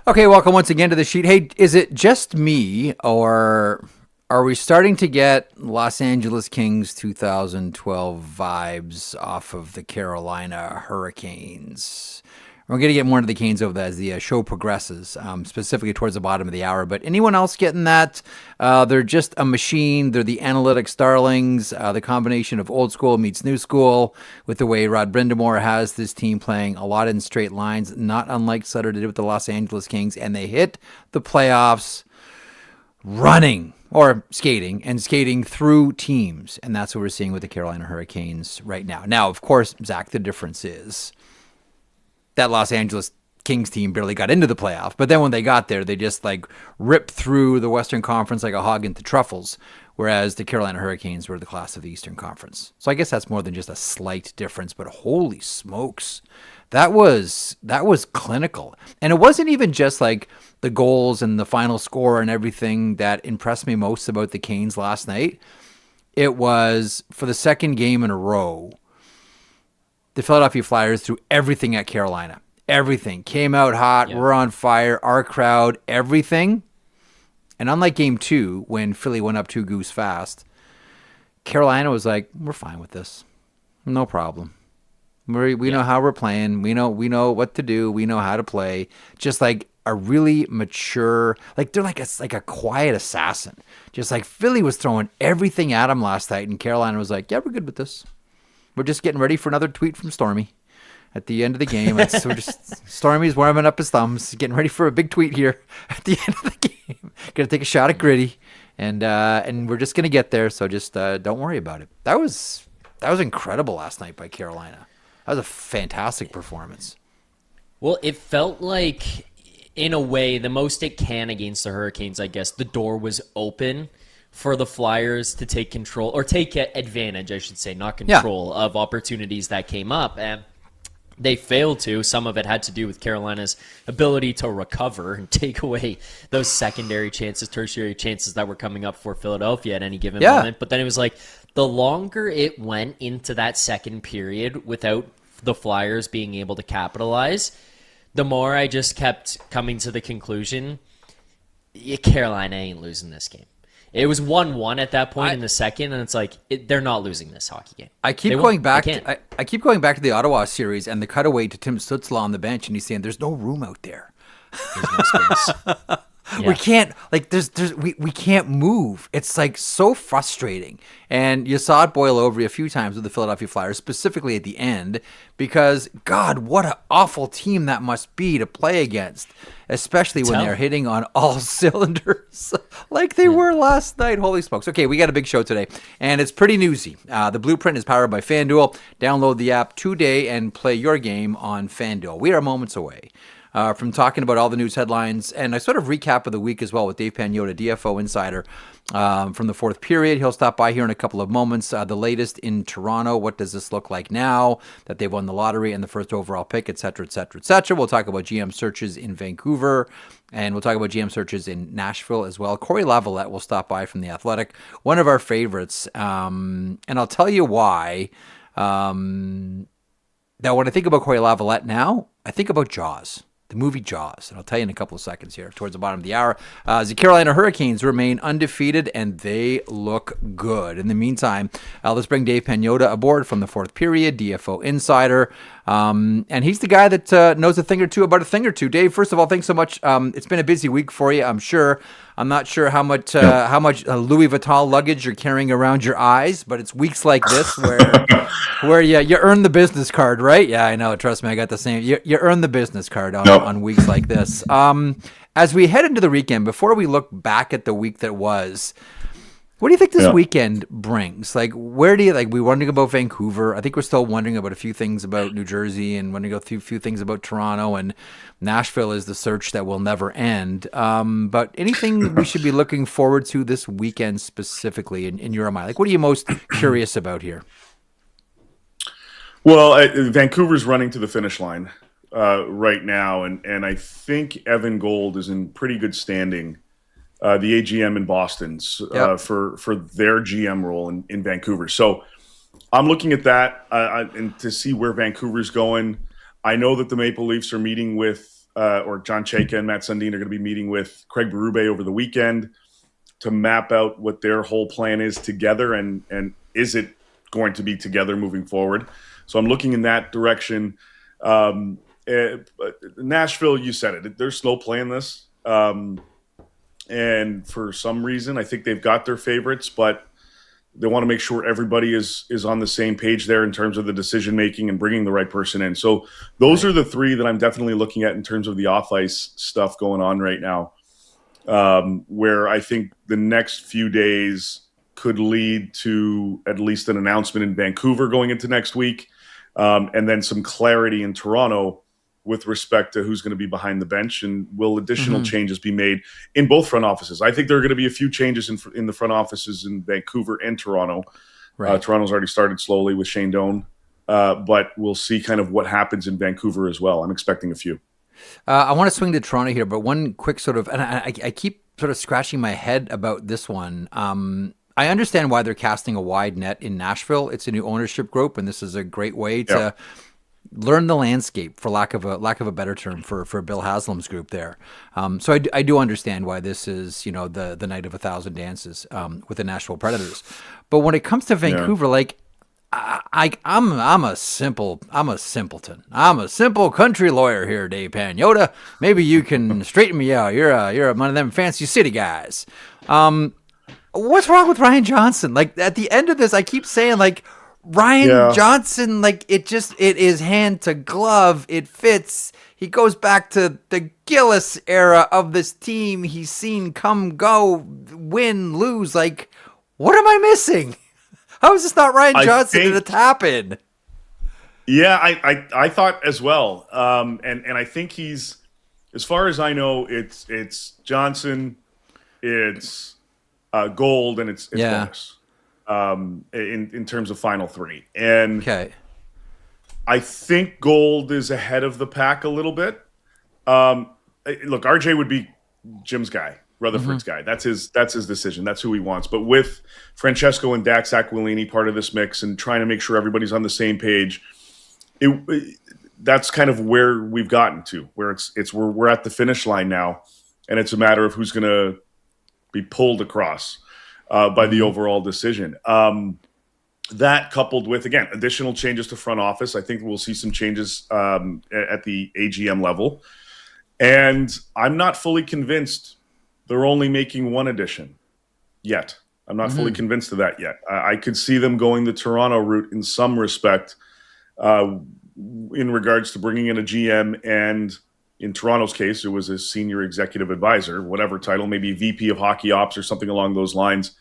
Okay, welcome once again to the sheet. Hey, is it just me, or are we starting to get Los Angeles Kings 2012 vibes off of the Carolina Hurricanes? We're going to get more into the Canes over as the show progresses, specifically towards the bottom of the hour. But anyone else getting that? They're just a machine. They're the analytic starlings, the combination of old school meets new school with the way Rod Brindamore has this team playing a lot in straight lines, not unlike Sutter did with the Los Angeles Kings. And they hit the playoffs running or skating and skating through teams. And that's what we're seeing with the Carolina Hurricanes right now. Now, of course, Zach, the difference is that Los Angeles Kings team barely got into the playoffs. But then when they got there, they just like ripped through the Western Conference like a hog into truffles, whereas the Carolina Hurricanes were the class of the Eastern Conference. So I guess that's more than just a slight difference, but holy smokes. That was clinical. And it wasn't even just like the goals and the final score and everything that impressed me most about the Canes last night. It was, for the second game in a row, the Philadelphia Flyers threw everything at Carolina. Everything. Came out hot. Yeah. We're on fire. Our crowd. Everything. And unlike game 2, when Philly went up 2 goose fast, Carolina was like, we're fine with this. No problem. We know how we're playing. We know what to do. We know how to play. Just like a really mature, like they're like a quiet assassin. Just like Philly was throwing everything at them last night, and Carolina was like, yeah, we're good with this. We're just getting ready for another tweet from Stormy at the end of the game. Stormy's warming up his thumbs, getting ready for a big tweet here at the end of the game. Gonna take a shot at Gritty, and we're just gonna get there. So just don't worry about it. That was incredible last night by Carolina. That was a fantastic performance. Well, it felt like, in a way, the most it can against the Hurricanes. I guess the door was open for the Flyers to take control, or take advantage, I should say, not control, of opportunities that came up. And they failed to. Some of it had to do with Carolina's ability to recover and take away those secondary chances, tertiary chances that were coming up for Philadelphia at any given moment. But then it was like, the longer it went into that second period without the Flyers being able to capitalize, the more I just kept coming to the conclusion, Carolina ain't losing this game. It was 1-1 at that point in the second, and it's like they're not losing this hockey game. I keep going back to the Ottawa series and the cutaway to Tim Stützle on the bench, and he's saying, "There's no room out there. There's no space. Yeah. We can't we can't move." It's like so frustrating, and you saw it boil over a few times with the Philadelphia Flyers, specifically at the end, because God, what an awful team that must be to play against, especially when they're hitting on all cylinders like they were last night. Holy smokes. Okay, we got a big show today, and it's pretty newsy. The Blueprint is powered by FanDuel. Download the app today and play your game on FanDuel. We are moments away from talking about all the news headlines, and I sort of recap of the week as well with Dave Pagnotta, DFO Insider, from the fourth period. He'll stop by here in a couple of moments. The latest in Toronto, what does this look like now that they've won the lottery and the first overall pick, et cetera, et cetera, et cetera. We'll talk about GM searches in Vancouver, and we'll talk about GM searches in Nashville as well. Cory Lavalette will stop by from The Athletic, one of our favorites, and I'll tell you why. Now, when I think about Cory Lavalette now, I think about Jaws. The movie Jaws, and I'll tell you in a couple of seconds here, towards the bottom of the hour. The Carolina Hurricanes remain undefeated, and they look good. In the meantime, let's bring Dave Pagnotta aboard from the fourth period, DFO Insider, and he's the guy that knows a thing or two about a thing or two. Dave, first of all, thanks so much. It's been a busy week for you, I'm sure. I'm not sure how much Louis Vuitton luggage you're carrying around your eyes, but it's weeks like this where you earn the business card, right? Yeah, I know. Trust me, I got the same. You earn the business card on weeks like this. As we head into the weekend, before we look back at the week that was, what do you think this weekend brings? Like, where do you we're wondering about Vancouver. I think we're still wondering about a few things about New Jersey, and wondering a few things about Toronto, and Nashville is the search that will never end. But anything we should be looking forward to this weekend specifically in your mind? Like, what are you most curious about here? Well, Vancouver's running to the finish line right now, and I think Evan Gold is in pretty good standing. The AGM in Boston's for their GM role in Vancouver. So I'm looking at that and to see where Vancouver's going. I know that the Maple Leafs are meeting with or John Chayka and Matt Sundin are going to be meeting with Craig Berube over the weekend to map out what their whole plan is together, and is it going to be together moving forward. So I'm looking in that direction. Nashville, you said it. They're slow playing this. And for some reason, I think they've got their favorites, but they want to make sure everybody is on the same page there in terms of the decision-making and bringing the right person in. So those are the three that I'm definitely looking at in terms of the off-ice stuff going on right now, where I think the next few days could lead to at least an announcement in Vancouver going into next week, and then some clarity in Toronto with respect to who's going to be behind the bench, and will additional changes be made in both front offices. I think there are going to be a few changes in the front offices in Vancouver and Toronto. Right. Toronto's already started slowly with Shane Doan, but we'll see kind of what happens in Vancouver as well. I'm expecting a few. I want to swing to Toronto here, but one quick sort of, and I keep sort of scratching my head about this one. I understand why they're casting a wide net in Nashville. It's a new ownership group, and this is a great way to learn the landscape, for lack of a better term, for Bill Haslam's group there. So I do understand why this is, the night of 1,000 dances with the Nashville Predators. But when it comes to Vancouver, like I'm a simpleton. I'm a simple country lawyer here, Dave Pagnotta. Maybe you can straighten me out. You're one of them fancy city guys. What's wrong with Ryan Johnson? Like, at the end of this, I keep saying, like, Ryan Johnson, like, it is hand to glove. It fits. He goes back to the Gillis era of this team. He's seen come, go, win, lose. Like, what am I missing? How is this not Ryan Johnson in a tap-in? Yeah, I thought as well. And I think he's, as far as I know, it's Johnson, it's Gold, and it's Boris. In terms of final three. And I think Gold is ahead of the pack a little bit. Look, RJ would be Jim's guy, Rutherford's guy. That's his decision. That's who he wants. But with Francesco and Dax Aquilini part of this mix and trying to make sure everybody's on the same page, that's kind of where we've gotten to, where we're at the finish line now, and it's a matter of who's going to be pulled across by the overall decision. That coupled with, again, additional changes to front office. I think we'll see some changes at the AGM level. And I'm not fully convinced they're only making one addition yet. I'm not fully convinced of that yet. I could see them going the Toronto route in some respect in regards to bringing in a GM, and in Toronto's case, it was a senior executive advisor, whatever title, maybe VP of hockey ops or something along those lines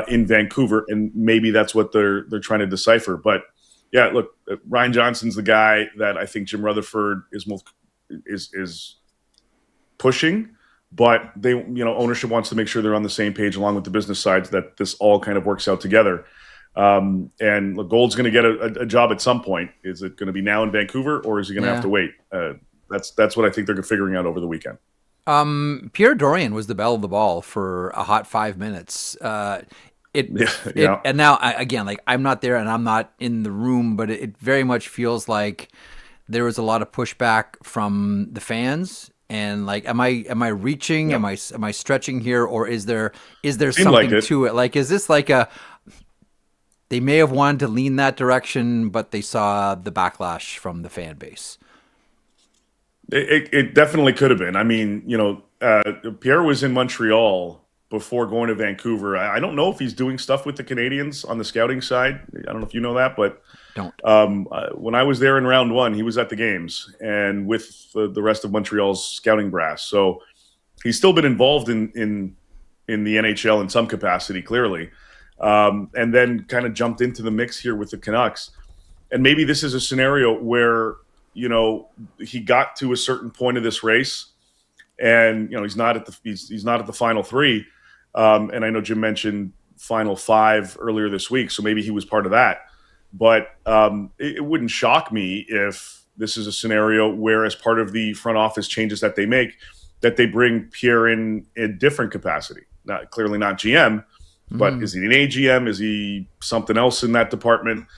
in Vancouver. And maybe that's what they're trying to decipher. But yeah, look, Ryan Johnson's the guy that I think Jim Rutherford is pushing, but they, ownership wants to make sure they're on the same page along with the business sides, that this all kind of works out together. And look, Gold's going to get a job at some point. Is it going to be now in Vancouver, or is he going to have to wait? That's what I think they're figuring out over the weekend. Pierre Dorian was the belle of the ball for a hot 5 minutes. And now again, like, I'm not there and I'm not in the room, but it very much feels like there was a lot of pushback from the fans. And like, am I reaching? Am I stretching here, or is there something like to it? Like, is this like they may have wanted to lean that direction, but they saw the backlash from the fan base? It definitely could have been. I mean, Pierre was in Montreal before going to Vancouver. I don't know if he's doing stuff with the Canadians on the scouting side. I don't know if you know that, but when I was there in round one, he was at the games and with the rest of Montreal's scouting brass. So he's still been involved in the NHL in some capacity, clearly, and then kind of jumped into the mix here with the Canucks. And maybe this is a scenario where he got to a certain point of this race, and he's not at the final three. And I know Jim mentioned final five earlier this week, so maybe he was part of that. But it wouldn't shock me if this is a scenario where, as part of the front office changes that they make, that they bring Pierre in a different capacity. Clearly not GM, but is he an AGM? Is he something else in that department?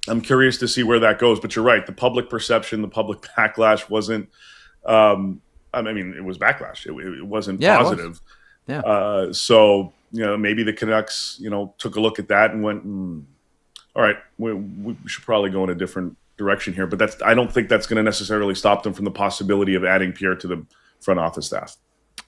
I'm curious to see where that goes, but you're right. The public perception, the public backlash wasn't I mean, it was backlash. It wasn't Yeah, it was. positive. Yeah. So maybe the Canucks took a look at that and went, all right, we should probably go in a different direction here. But I don't think that's going to necessarily stop them from the possibility of adding Pierre to the front office staff.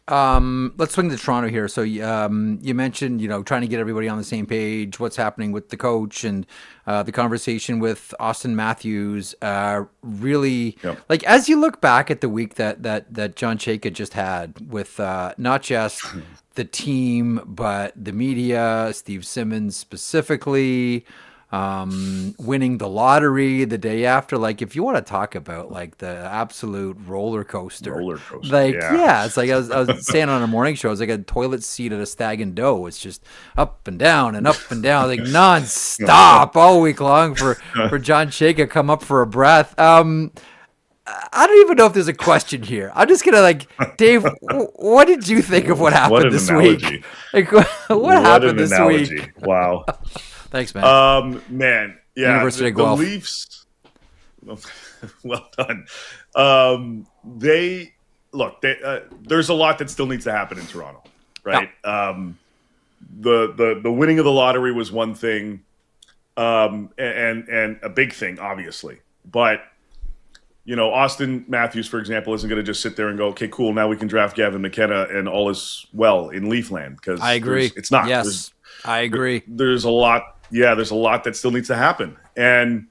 Let's swing to Toronto here. So you mentioned, trying to get everybody on the same page, what's happening with the coach and the conversation with Austin Matthews. Really, like as you look back at the week that John Chayka just had with not just the team, but the media, Steve Simmons specifically, winning the lottery the day after. Like, if you want to talk about like the absolute roller coaster, like, it's like I was saying on a morning show, it's like a toilet seat at a Stag and Dough. It's just up and down, like nonstop all week long for John Chayka come up for a breath. I don't even know if there's a question here. I'm just gonna Dave. What did you think of what happened this week? Like, what happened this week? Wow. Thanks, man. Man, yeah, University the Leafs. Well done. There's a lot that still needs to happen in Toronto, right? Yeah. The winning of the lottery was one thing, and a big thing, obviously. But Austin Matthews, for example, isn't going to just sit there and go, okay, cool, now we can draft Gavin McKenna and all is well in Leafland. Because I agree. It's not. Yes, I agree. There's a lot. Yeah, there's a lot that still needs to happen. And,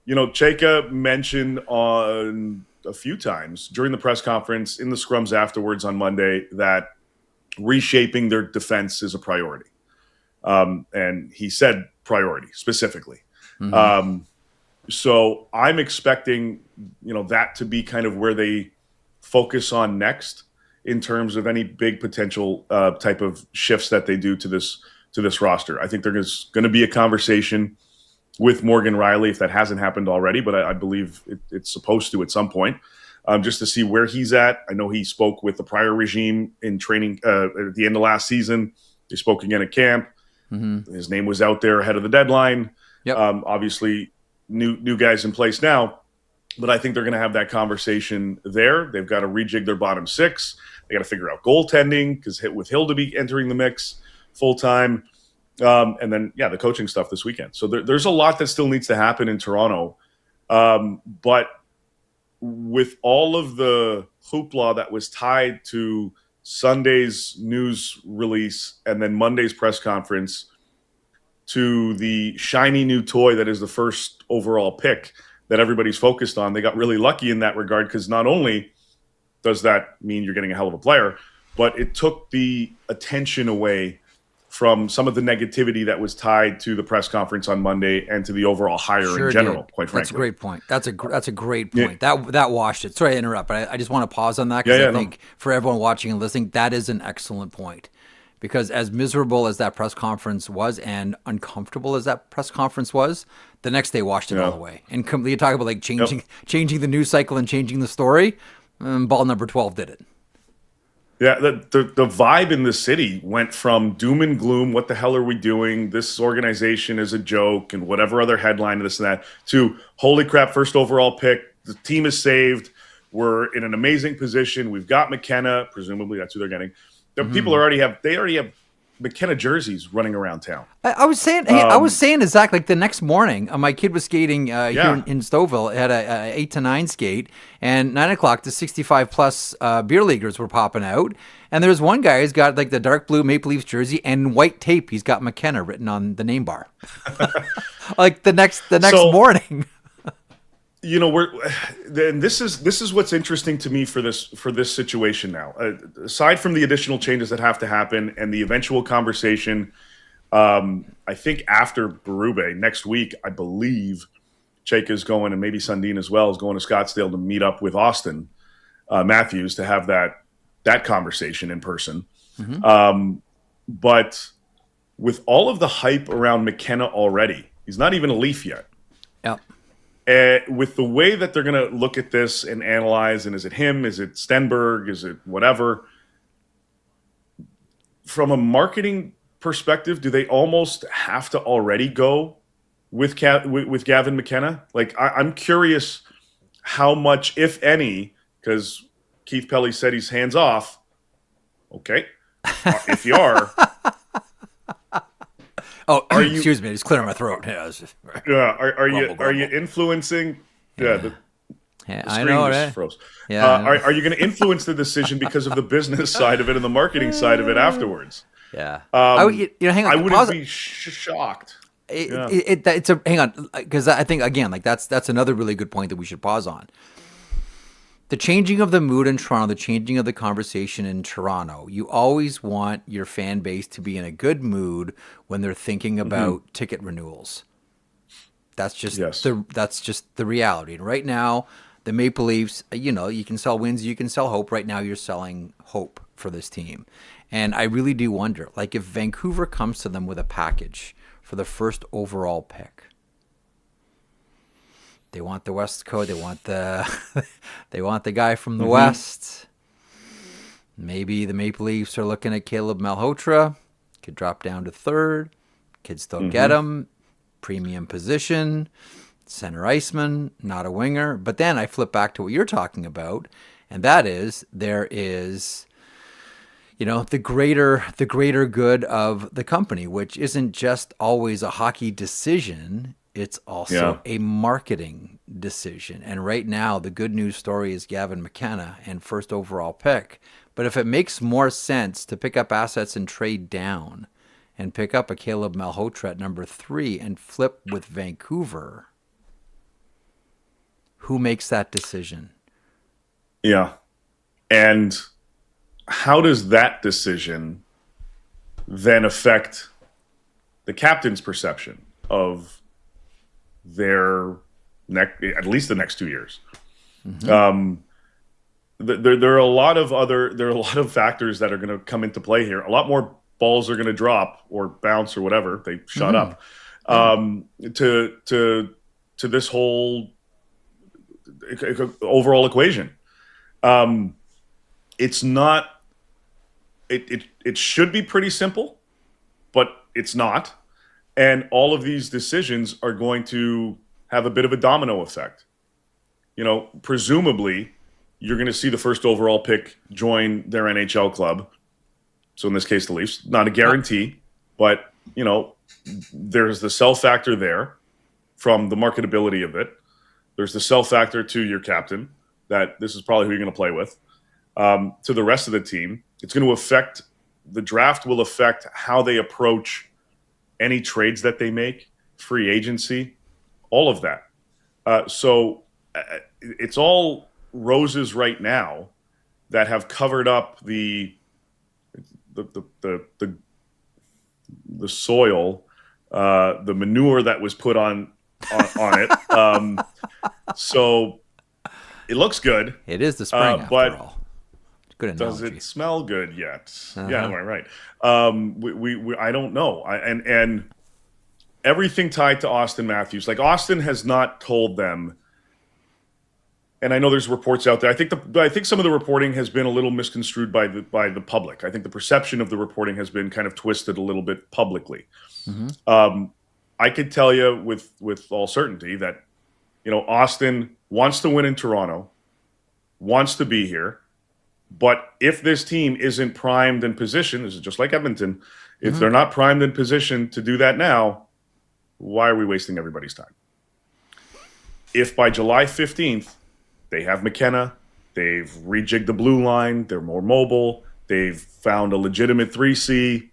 Chayka mentioned on a few times during the press conference, in the scrums afterwards on Monday, that reshaping their defense is a priority. And he said priority specifically. Mm-hmm. So I'm expecting, that to be kind of where they focus on next in terms of any big potential type of shifts that they do to this roster. I think there's going to be a conversation with Morgan Riley if that hasn't happened already, but I believe it's supposed to at some point, just to see where he's at. I know he spoke with the prior regime in training at the end of last season. They spoke again at camp. Mm-hmm. His name was out there ahead of the deadline. Yep. Obviously, new guys in place now, but I think they're going to have that conversation there. They've got to rejig their bottom six. They got to figure out goaltending because with Hildeby entering the mix full time, and then the coaching stuff this weekend. So there's a lot that still needs to happen in Toronto, but with all of the hoopla that was tied to Sunday's news release and then Monday's press conference to the shiny new toy that is the first overall pick that everybody's focused on, they got really lucky in that regard because not only does that mean you're getting a hell of a player, but it took the attention away from some of the negativity that was tied to the press conference on Monday and to the overall hire in general, quite frankly. That's a great point. That's a great point. Yeah. That washed it. Sorry to interrupt, but I just want to pause on that because I think for everyone watching and listening, that is an excellent point. Because as miserable as that press conference was and uncomfortable as that press conference was, the next day washed it all away. And you talk about changing the news cycle and changing the story, ball number 12 did it. Yeah, the vibe in the city went from doom and gloom, what the hell are we doing? This organization is a joke and whatever other headline, this and that, to holy crap, first overall pick, the team is saved, we're in an amazing position, we've got McKenna, presumably that's who they're getting. People already have McKenna jerseys running around town. I was saying to Zach, like the next morning, my kid was skating here in Stouffville. It had a 8 to 9 skate, and 9 o'clock, the 65 plus beer leaguers were popping out. And there was one guy who's got like the dark blue Maple Leafs jersey and white tape. He's got McKenna written on the name bar. Like the next morning. This is what's interesting to me for this situation now. Aside from the additional changes that have to happen and the eventual conversation, I think after Berube next week, I believe Chayka is going, and maybe Sundin as well, is going to Scottsdale to meet up with Austin Matthews to have that conversation in person. Mm-hmm. But with all of the hype around McKenna already, he's not even a Leaf yet. Yeah. With the way that they're going to look at this and analyze, and is it him? Is it Stenberg? Is it whatever? From a marketing perspective, do they almost have to already go with Gavin McKenna? Like, I'm curious how much, if any, because Keith Pelly said he's hands off. Okay. If you are. Oh, excuse me. It's clearing my throat. Yeah, are you influencing? Yeah, the I know, just right? froze. Yeah, are you going to influence the decision because of the business side of it and the marketing side of it afterwards? Yeah. Hang on. I wouldn't be shocked. It's a hang on, because I think again, like that's another really good point that we should pause on. The changing of the mood in Toronto, the changing of the conversation in Toronto. You always want your fan base to be in a good mood when they're thinking about ticket renewals. That's just the reality. And right now, the Maple Leafs, you can sell wins, you can sell hope. Right now, you're selling hope for this team. And I really do wonder, like, if Vancouver comes to them with a package for the first overall pick. They want the West Coast. They want the guy from the West. Maybe the Maple Leafs are looking at Caleb Malhotra. Could drop down to third. Could still get him. Premium position. Center iceman, not a winger. But then I flip back to what you're talking about, and that is there is, the greater good of the company, which isn't just always a hockey decision. It's also a marketing decision. And right now, the good news story is Gavin McKenna and first overall pick. But if it makes more sense to pick up assets and trade down and pick up a Caleb Malhotra at number 3 and flip with Vancouver, who makes that decision? Yeah. And how does that decision then affect the captain's perception of their at least the next 2 years? There are a lot of factors that are going to come into play here. A lot more balls are going to drop or bounce or whatever. They shut up to this whole overall equation. It's not. It should be pretty simple, but it's not. And all of these decisions are going to have a bit of a domino effect. Presumably, you're going to see the first overall pick join their NHL club. So in this case, the Leafs. Not a guarantee, but, there's the sell factor there from the marketability of it. There's the sell factor to your captain, that this is probably who you're going to play with. To the rest of the team, it's going to affect – the draft will affect how they approach any trades that they make, free agency, all of that. So it's all roses right now that have covered up the soil, the manure that was put on it. So it looks good. It is the spring, after all. Good analogy. Does it smell good yet? Yeah, right. I don't know. And everything tied to Austin Matthews. Like, Austin has not told them. And I know there's reports out there. I think some of the reporting has been a little misconstrued by the public. I think the perception of the reporting has been kind of twisted a little bit publicly. I could tell you with all certainty that Austin wants to win in Toronto, wants to be here. But if this team isn't primed and positioned, this is just like Edmonton, if they're not primed and positioned to do that now, why are we wasting everybody's time? If by July 15th, they have McKenna, they've rejigged the blue line, they're more mobile, they've found a legitimate 3C,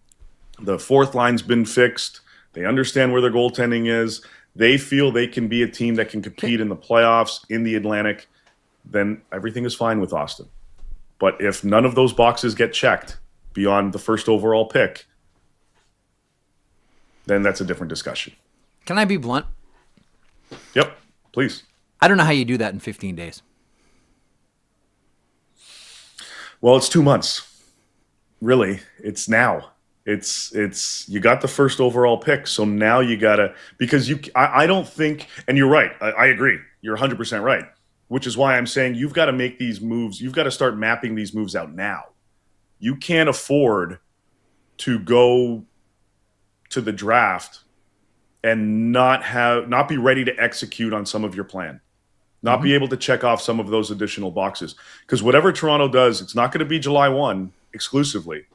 the fourth line's been fixed, they understand where their goaltending is, they feel they can be a team that can compete in the playoffs, in the Atlantic, then everything is fine with Austin. But if none of those boxes get checked beyond the first overall pick, then that's a different discussion. Can I be blunt? Yep, please. I don't know how you do that in 15 days. Well, it's 2 months. Really, it's now. It's you got the first overall pick, so now you gotta, because I don't think, and you're right. I agree. You're 100% right. Which is why I'm saying you've got to make these moves. You've got to start mapping these moves out now. You can't afford to go to the draft and not be ready to execute on some of your plan. not be able to check off some of those additional boxes. Because whatever Toronto does, it's not going to be July 1 exclusively.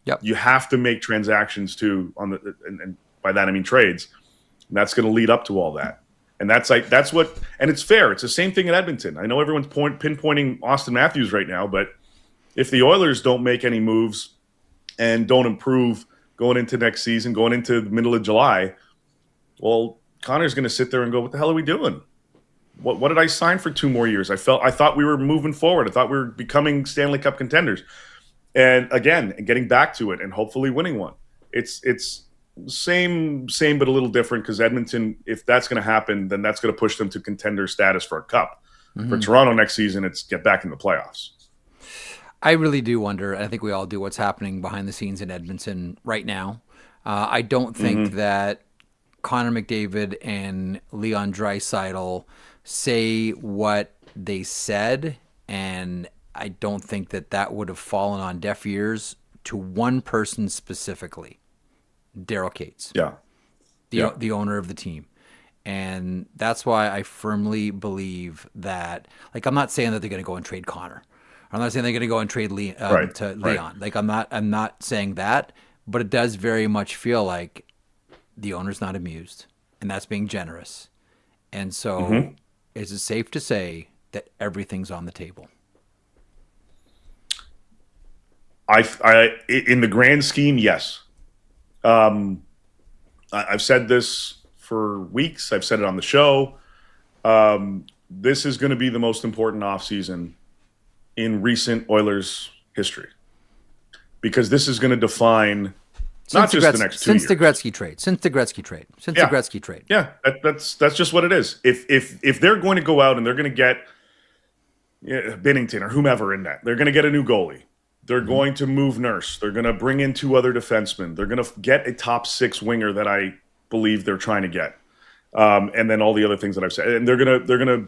Yep. You have to make transactions too, and by that I mean trades. And that's going to lead up to all that. And that's what, and it's fair. It's the same thing in Edmonton. I know everyone's pinpointing Austin Matthews right now, but if the Oilers don't make any moves and don't improve going into next season, going into the middle of July, well, Connor's going to sit there and go, "What the hell are we doing? What did I sign for 2 more years? I thought we were moving forward. I thought we were becoming Stanley Cup contenders." And again, getting back to it and hopefully winning one. It's same but a little different, because Edmonton, if that's going to happen, then that's going to push them to contender status for a cup. For Toronto next season, it's get back in the playoffs. I really do wonder, and I think we all do, what's happening behind the scenes in Edmonton right now. I don't think that Connor McDavid and Leon Draisaitl say what they said, and I don't think that would have fallen on deaf ears to one person specifically, Daryl Cates. Yeah. The owner of the team. And that's why I firmly believe that, like, I'm not saying that they're going to go and trade Connor. I'm not saying they're going to go and trade Leon. Right. Like, I'm not saying that, but it does very much feel like the owner's not amused, and that's being generous. And so is it safe to say that everything's on the table? I in the grand scheme, yes. I've said this for weeks. I've said it on the show. This is going to be the most important offseason in recent Oilers history, because this is going to define not just the next 2 years. Since the Gretzky trade. Yeah, that's just what it is. If they're going to go out and they're going to get Binnington or whomever in that, they're going to get a new goalie. They're going to move Nurse. They're going to bring in 2 other defensemen. They're going to get a top 6 winger that I believe they're trying to get, and then all the other things that I've said. And they're gonna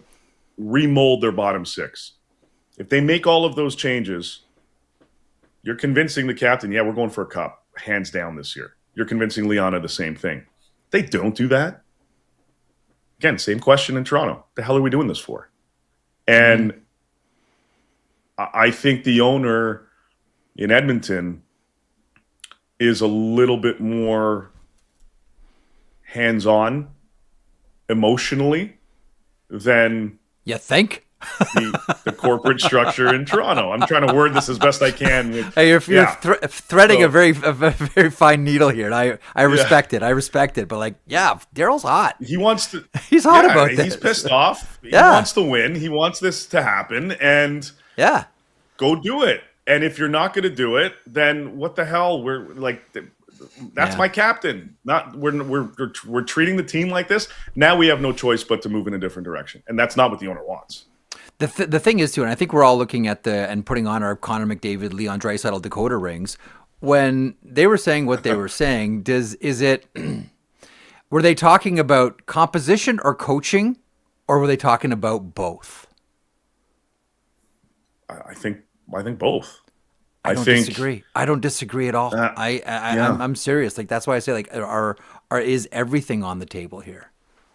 remold their bottom 6. If they make all of those changes, you're convincing the captain, yeah, we're going for a cup, hands down this year. You're convincing Liana the same thing. They don't do that. Again, same question in Toronto. What the hell are we doing this for? And I think the owner in Edmonton is a little bit more hands-on emotionally than you think the corporate structure in Toronto. I'm trying to word this as best I can. Hey, you're threading a very fine needle here, and I respect it. I respect it. But like, yeah, Daryl's hot. He wants to. He's hot about this. He's pissed off. He wants to win. He wants this to happen, and go do it. And if you're not going to do it, then what the hell? We're like, that's my captain. Not we're treating the team like this. Now we have no choice but to move in a different direction, and that's not what the owner wants. The thing is too, and I think we're all looking at and putting on our Connor McDavid, Leon Draisaitl Dakota rings. When they were saying what they were saying, were they talking about composition or coaching, or were they talking about both? I think both. I don't disagree. I don't disagree at all. I'm serious. Like, that's why I say, like, is everything on the table here?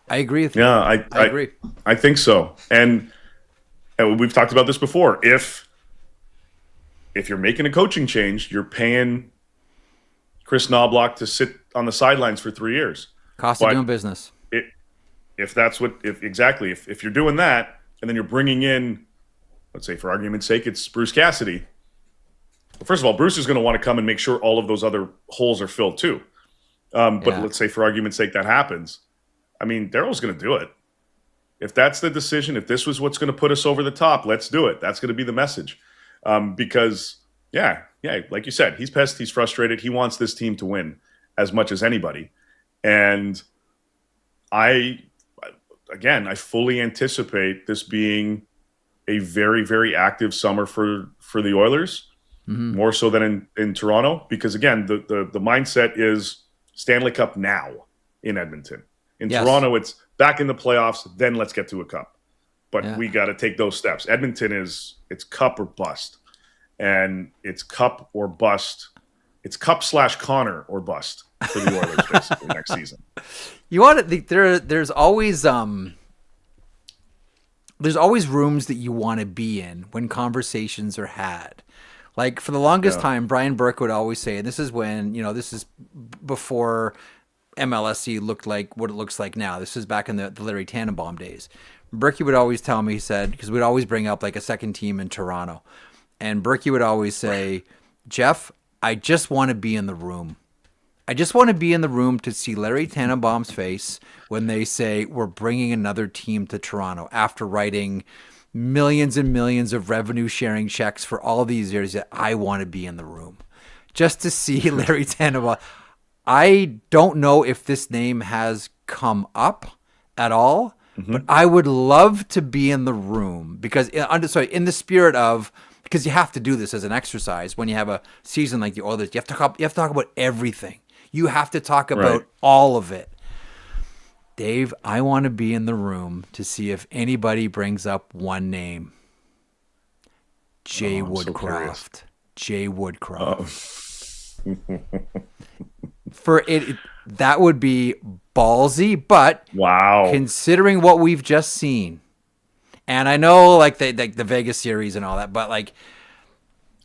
I agree with you. Yeah, I agree. I think so. And we've talked about this before. If you're making a coaching change, you're paying Chris Knobloch to sit on the sidelines for 3 years. Cost of doing business. If you're doing that, and then you're bringing in, let's say for argument's sake, it's Bruce Cassidy. Well, first of all, Bruce is going to want to come and make sure all of those other holes are filled too. But let's say for argument's sake that happens. I mean, Daryl's going to do it. If that's the decision, if this was what's going to put us over the top, let's do it. That's going to be the message. Because, like you said, he's pissed, he's frustrated. He wants this team to win as much as anybody. And I fully anticipate this being a very, very active summer for the Oilers, more so than in Toronto. Because, again, the mindset is Stanley Cup now in Edmonton. In Toronto, it's back in the playoffs, then let's get to a cup. But we got to take those steps. Edmonton it's cup or bust. And it's cup or bust. It's cup/Connor or bust for the Oilers basically next season. You want to there's always there's always rooms that you want to be in when conversations are had. Like for the longest time, Brian Burke would always say, and this is when, this is before MLSE looked like what it looks like now. This is back in the Larry Tannenbaum days. Berkey would always tell me, he said, because we'd always bring up like a second team in Toronto. And Berkey would always say, Jeff, I just want to be in the room. I just want to be in the room to see Larry Tannenbaum's face when they say we're bringing another team to Toronto after writing millions and millions of revenue sharing checks for all these years. That I want to be in the room just to see Larry Tannenbaum. I don't know if this name has come up at all, but I would love to be in the room because in the spirit of, because you have to do this as an exercise when you have a season like the Oilers. You have to talk about everything. You have to talk about all of it. Dave, I want to be in the room to see if anybody brings up one name. Jay Woodcroft. Jay Woodcroft. For it, that would be ballsy, but considering what we've just seen, and I know like the Vegas series and all that, but like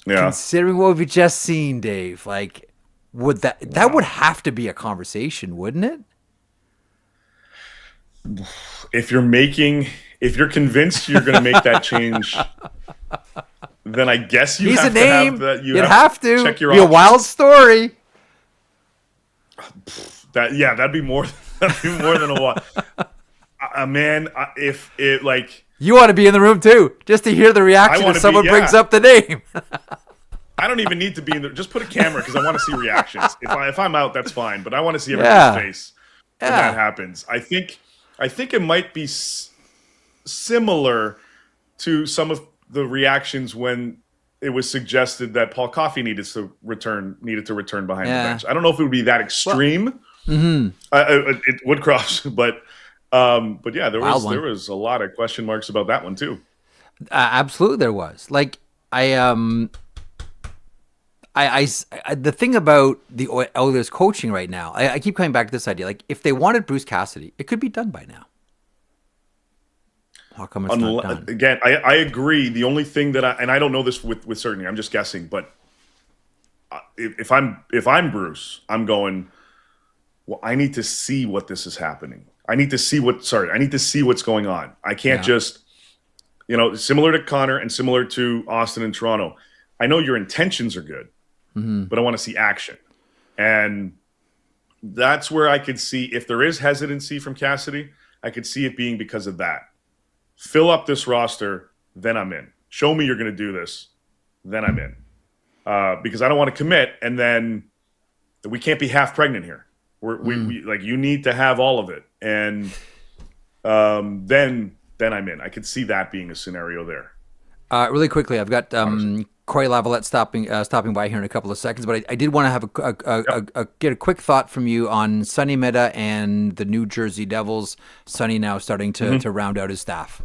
considering what we've just seen, Dave, like would that would have to be a conversation, wouldn't it? If you're convinced you're going to make that change, then I guess you have to have that. You'd have to check your be options. A wild story. That'd be more than a while. Man, if it like you want to be in the room too, just to hear the reaction if someone brings up the name. I don't even need to be in there. Just put a camera because I want to see reactions. If I'm out, that's fine, but I want to see everybody's face when that happens. I think it might be similar to some of the reactions when it was suggested that Paul Coffey needed to return behind the bench. I don't know if it would be that extreme. Woodcroft, but yeah, there was a lot of question marks about that one too. Absolutely, there was. Like the thing about the Oilers coaching right now, I keep coming back to this idea. Like, if they wanted Bruce Cassidy, it could be done by now. How come it's not done? Again, I agree. The only thing that I don't know this with certainty, I'm just guessing, but if I'm Bruce, I'm going, well, I need to see what this is happening. I need to see what's going on. I can't just, similar to Connor and similar to Austin and Toronto, I know your intentions are good, but I want to see action. And that's where I could see, if there is hesitancy from Cassidy, I could see it being because of that. Fill up this roster, then I'm in. Show me you're going to do this, then I'm in. Because I don't want to commit, and then we can't be half pregnant here. We like, you need to have all of it, and then I'm in. I could see that being a scenario there. Really quickly, I've got Cory Lavalette stopping by here in a couple of seconds, but I did want to have get a quick thought from you on Sonny Mehta and the New Jersey Devils. Sonny now starting to round out his staff.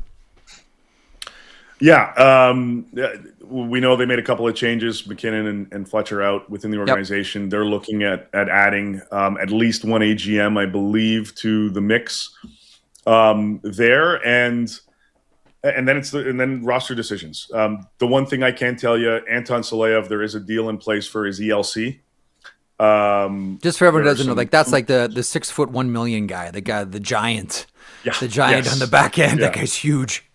Yeah, we know they made a couple of changes. McKinnon and Fletcher out within the organization. They're looking at adding at least one AGM, I believe, to the mix there, and then roster decisions. The one thing I can tell you, Anton Saleyev, there is a deal in place for his ELC. Just for everyone who doesn't know, like that's like the 6'1" million guy, the giant, on the back end. That guy's huge.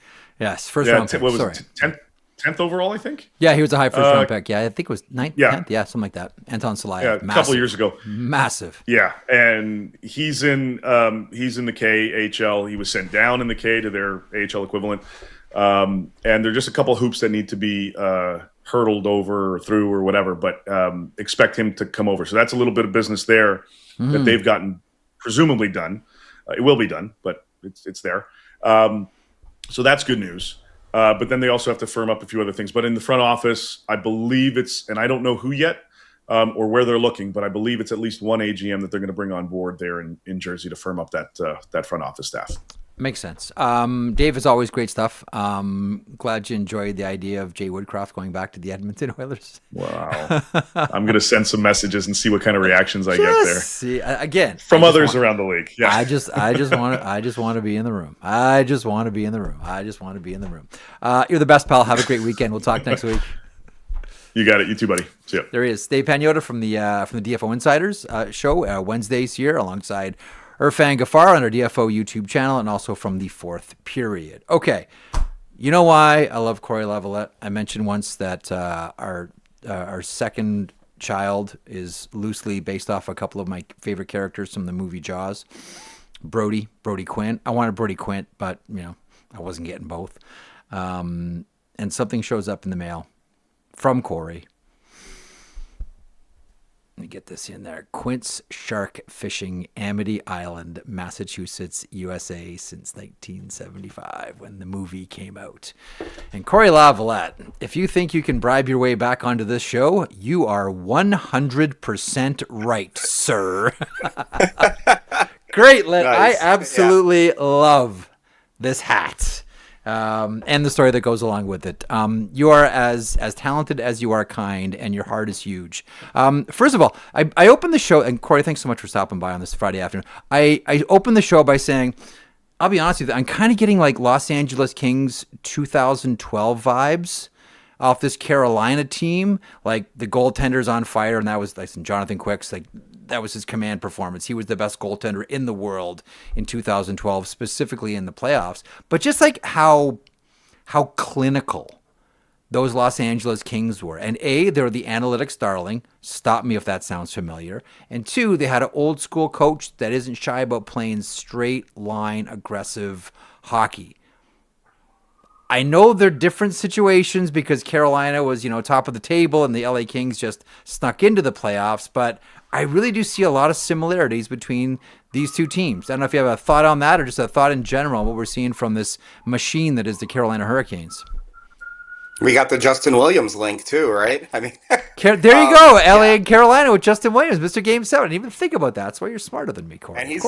Yes, first round pick. What was it, 10th overall, I think? Yeah, he was a high first round pick. Yeah, I think it was 9th, 10th. Yeah, something like that. Anton Saleyev. Yeah, a couple of years ago. Massive. Yeah, and he's in the KHL. He was sent down in the K to their AHL equivalent. And there are just a couple of hoops that need to be hurdled over or through or whatever, but expect him to come over. So that's a little bit of business there that they've gotten presumably done. It will be done, but it's there. So that's good news. But then they also have to firm up a few other things. But in the front office, I believe and I don't know who yet or where they're looking, but I believe it's at least one AGM that they're going to bring on board there in Jersey to firm up that front office staff. Makes sense. Dave, is always great stuff. Glad you enjoyed the idea of Jay Woodcroft going back to the Edmonton Oilers. Wow. I'm going to send some messages and see what kind of reactions I get there. See, again, from others around the league. Yeah. I just want to be in the room. I just want to be in the room. You're the best, pal. Have a great weekend. We'll talk next week. You got it. You too, buddy. See ya. There he is, Dave Pagnotta from the DFO Insiders show Wednesdays here, alongside Irfan Ghaffar on our DFO YouTube channel, and also from the Fourth Period. Okay, you know why I love Cory Lavalette? I mentioned once that our second child is loosely based off a couple of my favorite characters from the movie Jaws. Brody Quint. I wanted Brody Quint, but I wasn't getting both. And something shows up in the mail from Cory. Let me get this in there. Quint's Shark Fishing, Amity Island, Massachusetts, USA, since 1975, when the movie came out. And Cory Lavalette, if you think you can bribe your way back onto this show, you are 100% right, sir. Great. Nice. I absolutely love this hat. And the story that goes along with it. You are as talented as you are kind, and your heart is huge. First of all, I opened the show, and Cory, thanks so much for stopping by on this Friday afternoon. I opened the show by saying, I'll be honest with you, I'm kind of getting like Los Angeles Kings 2012 vibes off this Carolina team. Like the goaltender's on fire, and that was like Jonathan Quick's, like that was his command performance. He was the best goaltender in the world in 2012, specifically in the playoffs. But just like how clinical those Los Angeles Kings were. And A, they're the analytics darling. Stop me if that sounds familiar. And two, they had an old school coach that isn't shy about playing straight line aggressive hockey. I know they're different situations because Carolina was, top of the table and the LA Kings just snuck into the playoffs, but I really do see a lot of similarities between these two teams. I don't know if you have a thought on that or just a thought in general on what we're seeing from this machine that is the Carolina Hurricanes. We got the Justin Williams link too, right? I mean, there you go, LA and Carolina with Justin Williams, Mr. Game 7. I didn't even think about that. That's why you're smarter than me, Cory. And he's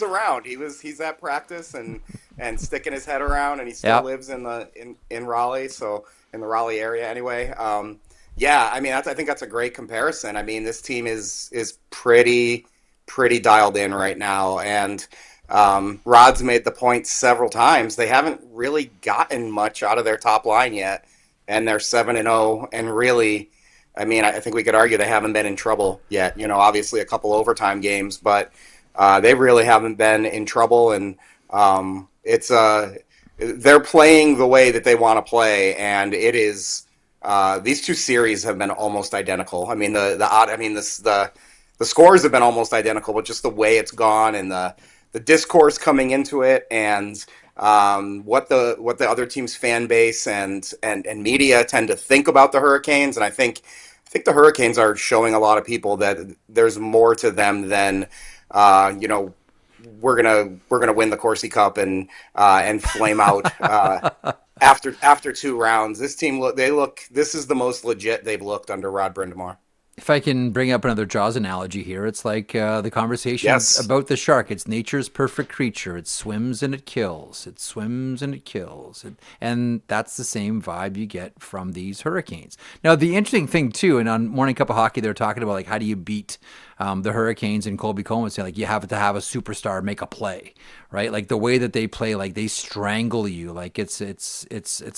around. He's at practice and sticking his head around, and he still lives in Raleigh, so in the Raleigh area anyway. I mean, I think that's a great comparison. I mean, this team is pretty dialed in right now, and Rod's made the point several times. They haven't really gotten much out of their top line yet. And they're 7-0, and really, I mean, I think we could argue they haven't been in trouble yet. Obviously a couple overtime games, but they really haven't been in trouble, and they're playing the way that they want to play, and it is these two series have been almost identical. I mean, the scores have been almost identical, but just the way it's gone and the discourse coming into it, and what the other team's fan base and media tend to think about the Hurricanes. And I think the Hurricanes are showing a lot of people that there's more to them than we're gonna win the Corsi Cup and flame out after two rounds. This team this is the most legit they've looked under Rod Brind'Amour. If I can bring up another Jaws analogy here, it's like the conversation about the shark. It's nature's perfect creature. It swims and it kills. It swims and it kills. And that's the same vibe you get from these Hurricanes. Now, the interesting thing, too, and on Morning Cup of Hockey, they're talking about, like, how do you beat the Hurricanes, and Colby Coleman saying, like, you have to have a superstar make a play, right? Like, the way that they play, like, they strangle you. Like, it's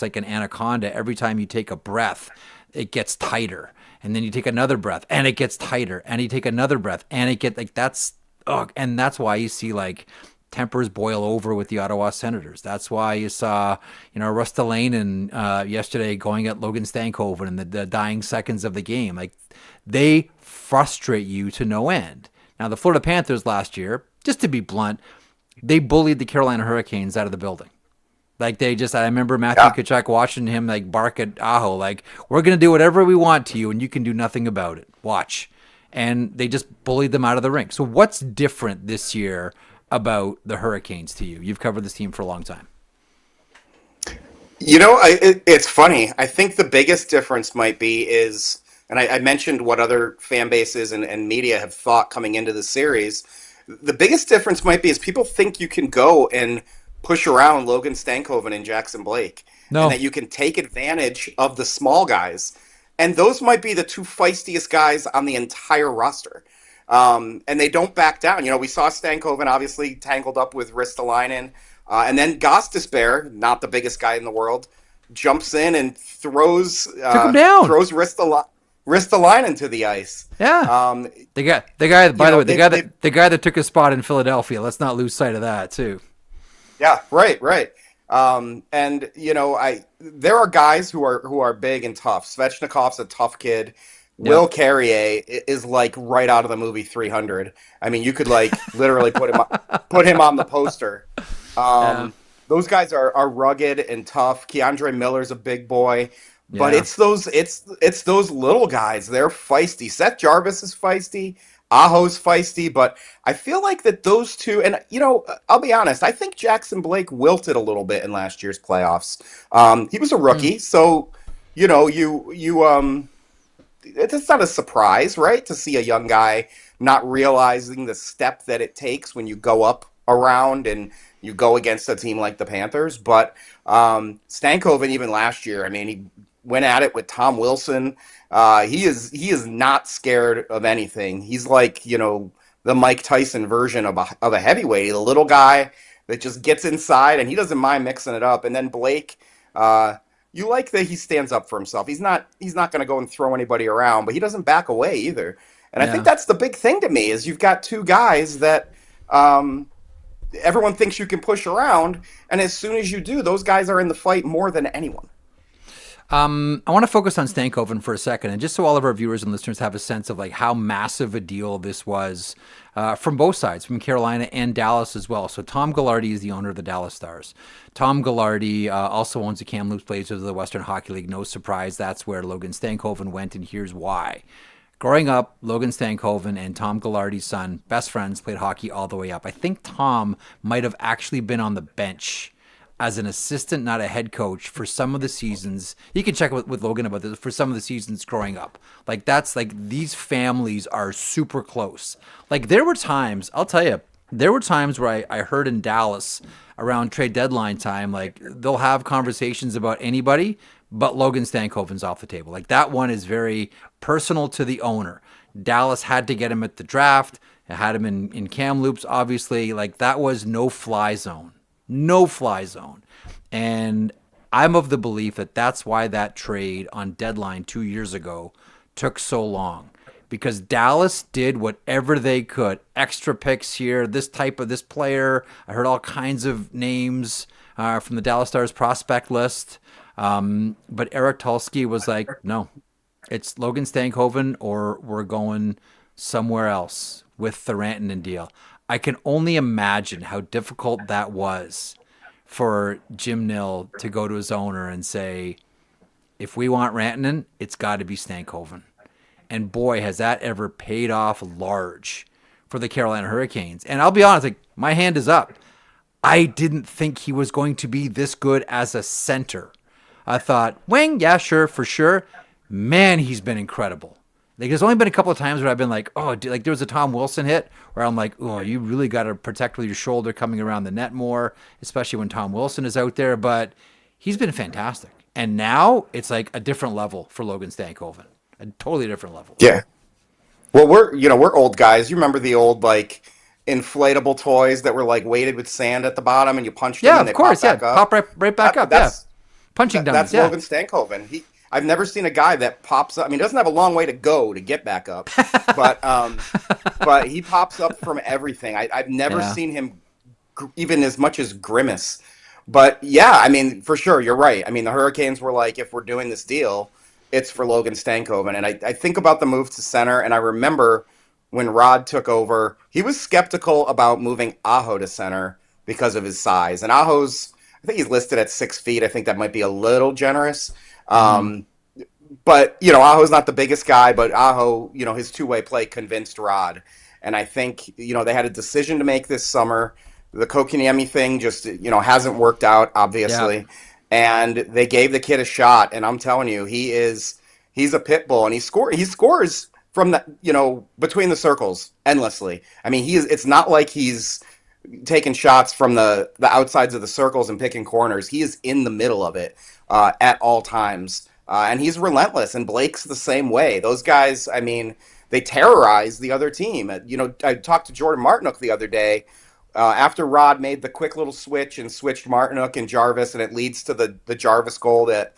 like an anaconda. Every time you take a breath, it gets tighter. And then you take another breath, and it gets tighter. And you take another breath, and it gets like and that's why you see like tempers boil over with the Ottawa Senators. That's why you saw Rustalainen yesterday going at Logan Stankoven in the dying seconds of the game. Like they frustrate you to no end. Now the Florida Panthers last year, just to be blunt, they bullied the Carolina Hurricanes out of the building. Like I remember Matthew Tkachuk watching him like bark at Aho, like, we're going to do whatever we want to you and you can do nothing about it. Watch. And they just bullied them out of the rink. So what's different this year about the Hurricanes to you? You've covered this team for a long time. It's funny. I think the biggest difference might be and I mentioned what other fan bases and media have thought coming into the series. The biggest difference might be is people think you can go and push around Logan Stankoven and Jackson Blake, and No. that you can take advantage of the small guys. And those might be the two feistiest guys on the entire roster. And they don't back down. You know, we saw Stankoven obviously tangled up with Ristolainen. And then Gostisbehere, not the biggest guy in the world, jumps in and throws Took him down. Throws Ristolainen to the ice. Yeah. The guy. By the way, the guy that took his spot in Philadelphia. Let's not lose sight of that too. Yeah. Right. And you know, there are guys who are big and tough. Svechnikov's a tough kid. Yep. Will Carrier is like right out of the movie 300. I mean, you could like literally put him on the poster. Those guys are rugged and tough. Keandre Miller's a big boy, but it's those little guys. They're feisty. Seth Jarvis is feisty. Aho's feisty, but I feel like that those two, and you know, I'll be honest, I think Jackson Blake wilted a little bit in last year's playoffs. He was a rookie, so you know, it's not a surprise, right, to see a young guy not realizing the step that it takes when you go up around and you go against a team like the Panthers. But Stankoven, even last year, I mean, he went at it with Tom Wilson. He is not scared of anything. He's like, you know, the Mike Tyson version of a heavyweight, a little guy that just gets inside and he doesn't mind mixing it up. And then Blake, you like that he stands up for himself. He's not going to go and throw anybody around, but he doesn't back away either. And I think that's the big thing to me is you've got two guys that everyone thinks you can push around, and as soon as you do, those guys are in the fight more than anyone. I want to focus on Stankoven for a second, and just so all of our viewers and listeners have a sense of like how massive a deal this was from both sides, from Carolina and Dallas as well. So Tom Ghilardi is the owner of the Dallas Stars. Tom Ghilardi also owns the Kamloops Blazers of the Western Hockey League. No surprise, that's where Logan Stankoven went, and here's why. Growing up, Logan Stankoven and Tom Ghilardi's son, best friends, played hockey all the way up. I think Tom might have actually been on the bench as an assistant, not a head coach, for some of the seasons. You can check with Logan about this, for some of the seasons growing up. Like, that's like, these families are super close. Like, there were times, I'll tell you, there were times where I heard in Dallas around trade deadline time, like, they'll have conversations about anybody, but Logan Stankoven's off the table. Like, that one is very personal to the owner. Dallas had to get him at the draft. It had him in Kamloops, obviously. Like, that was no fly zone. No fly zone. And I'm of the belief that that's why that trade on deadline 2 years ago took so long, because Dallas did whatever they could. Extra picks here, this player. I heard all kinds of names from the Dallas Stars prospect list. But Eric Tulsky was like, no, it's Logan Stankoven or we're going somewhere else with the Rantanen deal. I can only imagine how difficult that was for Jim Nill to go to his owner and say, if we want Rantanen, it's got to be Stankoven. And boy, has that ever paid off large for the Carolina Hurricanes. And I'll be honest, like, my hand is up. I didn't think he was going to be this good as a center. I thought, wing, yeah, sure, for sure. Man, he's been incredible. Like, there's only been a couple of times where I've been like, oh, like there was a Tom Wilson hit where I'm like, oh, you really got to protect with your shoulder coming around the net more, especially when Tom Wilson is out there. But he's been fantastic. And now it's like a different level for Logan Stankoven, a totally different level. Yeah. Well, we're old guys. You remember the old like inflatable toys that were like weighted with sand at the bottom, and you punched them and they pop back up. Pop right back up. Punching dummies. That's Logan Stankoven. I've never seen a guy that pops up. I mean, he doesn't have a long way to go to get back up, but he pops up from everything. I've never seen him even as much as grimace. But yeah, I mean, for sure, you're right. I mean, the Hurricanes were like, if we're doing this deal, it's for Logan Stankoven. And I think about the move to center, and I remember when Rod took over, he was skeptical about moving Aho to center because of his size. And I think he's listed at 6 feet. I think that might be a little generous. But, you know, Aho's not the biggest guy, but Aho, you know, his two-way play convinced Rod. And I think, you know, they had a decision to make this summer. The Kotkaniemi thing just, you know, hasn't worked out, obviously. Yeah. And they gave the kid a shot. And I'm telling you, he's a pit bull. And he scores from the, you know, between the circles endlessly. I mean, it's not like he's taking shots from the outsides of the circles and picking corners. He is in the middle of it at all times. And he's relentless, and Blake's the same way. Those guys, I mean, they terrorize the other team. I talked to Jordan Martinook the other day after Rod made the quick little switch and switched Martinook and Jarvis, and it leads to the Jarvis goal that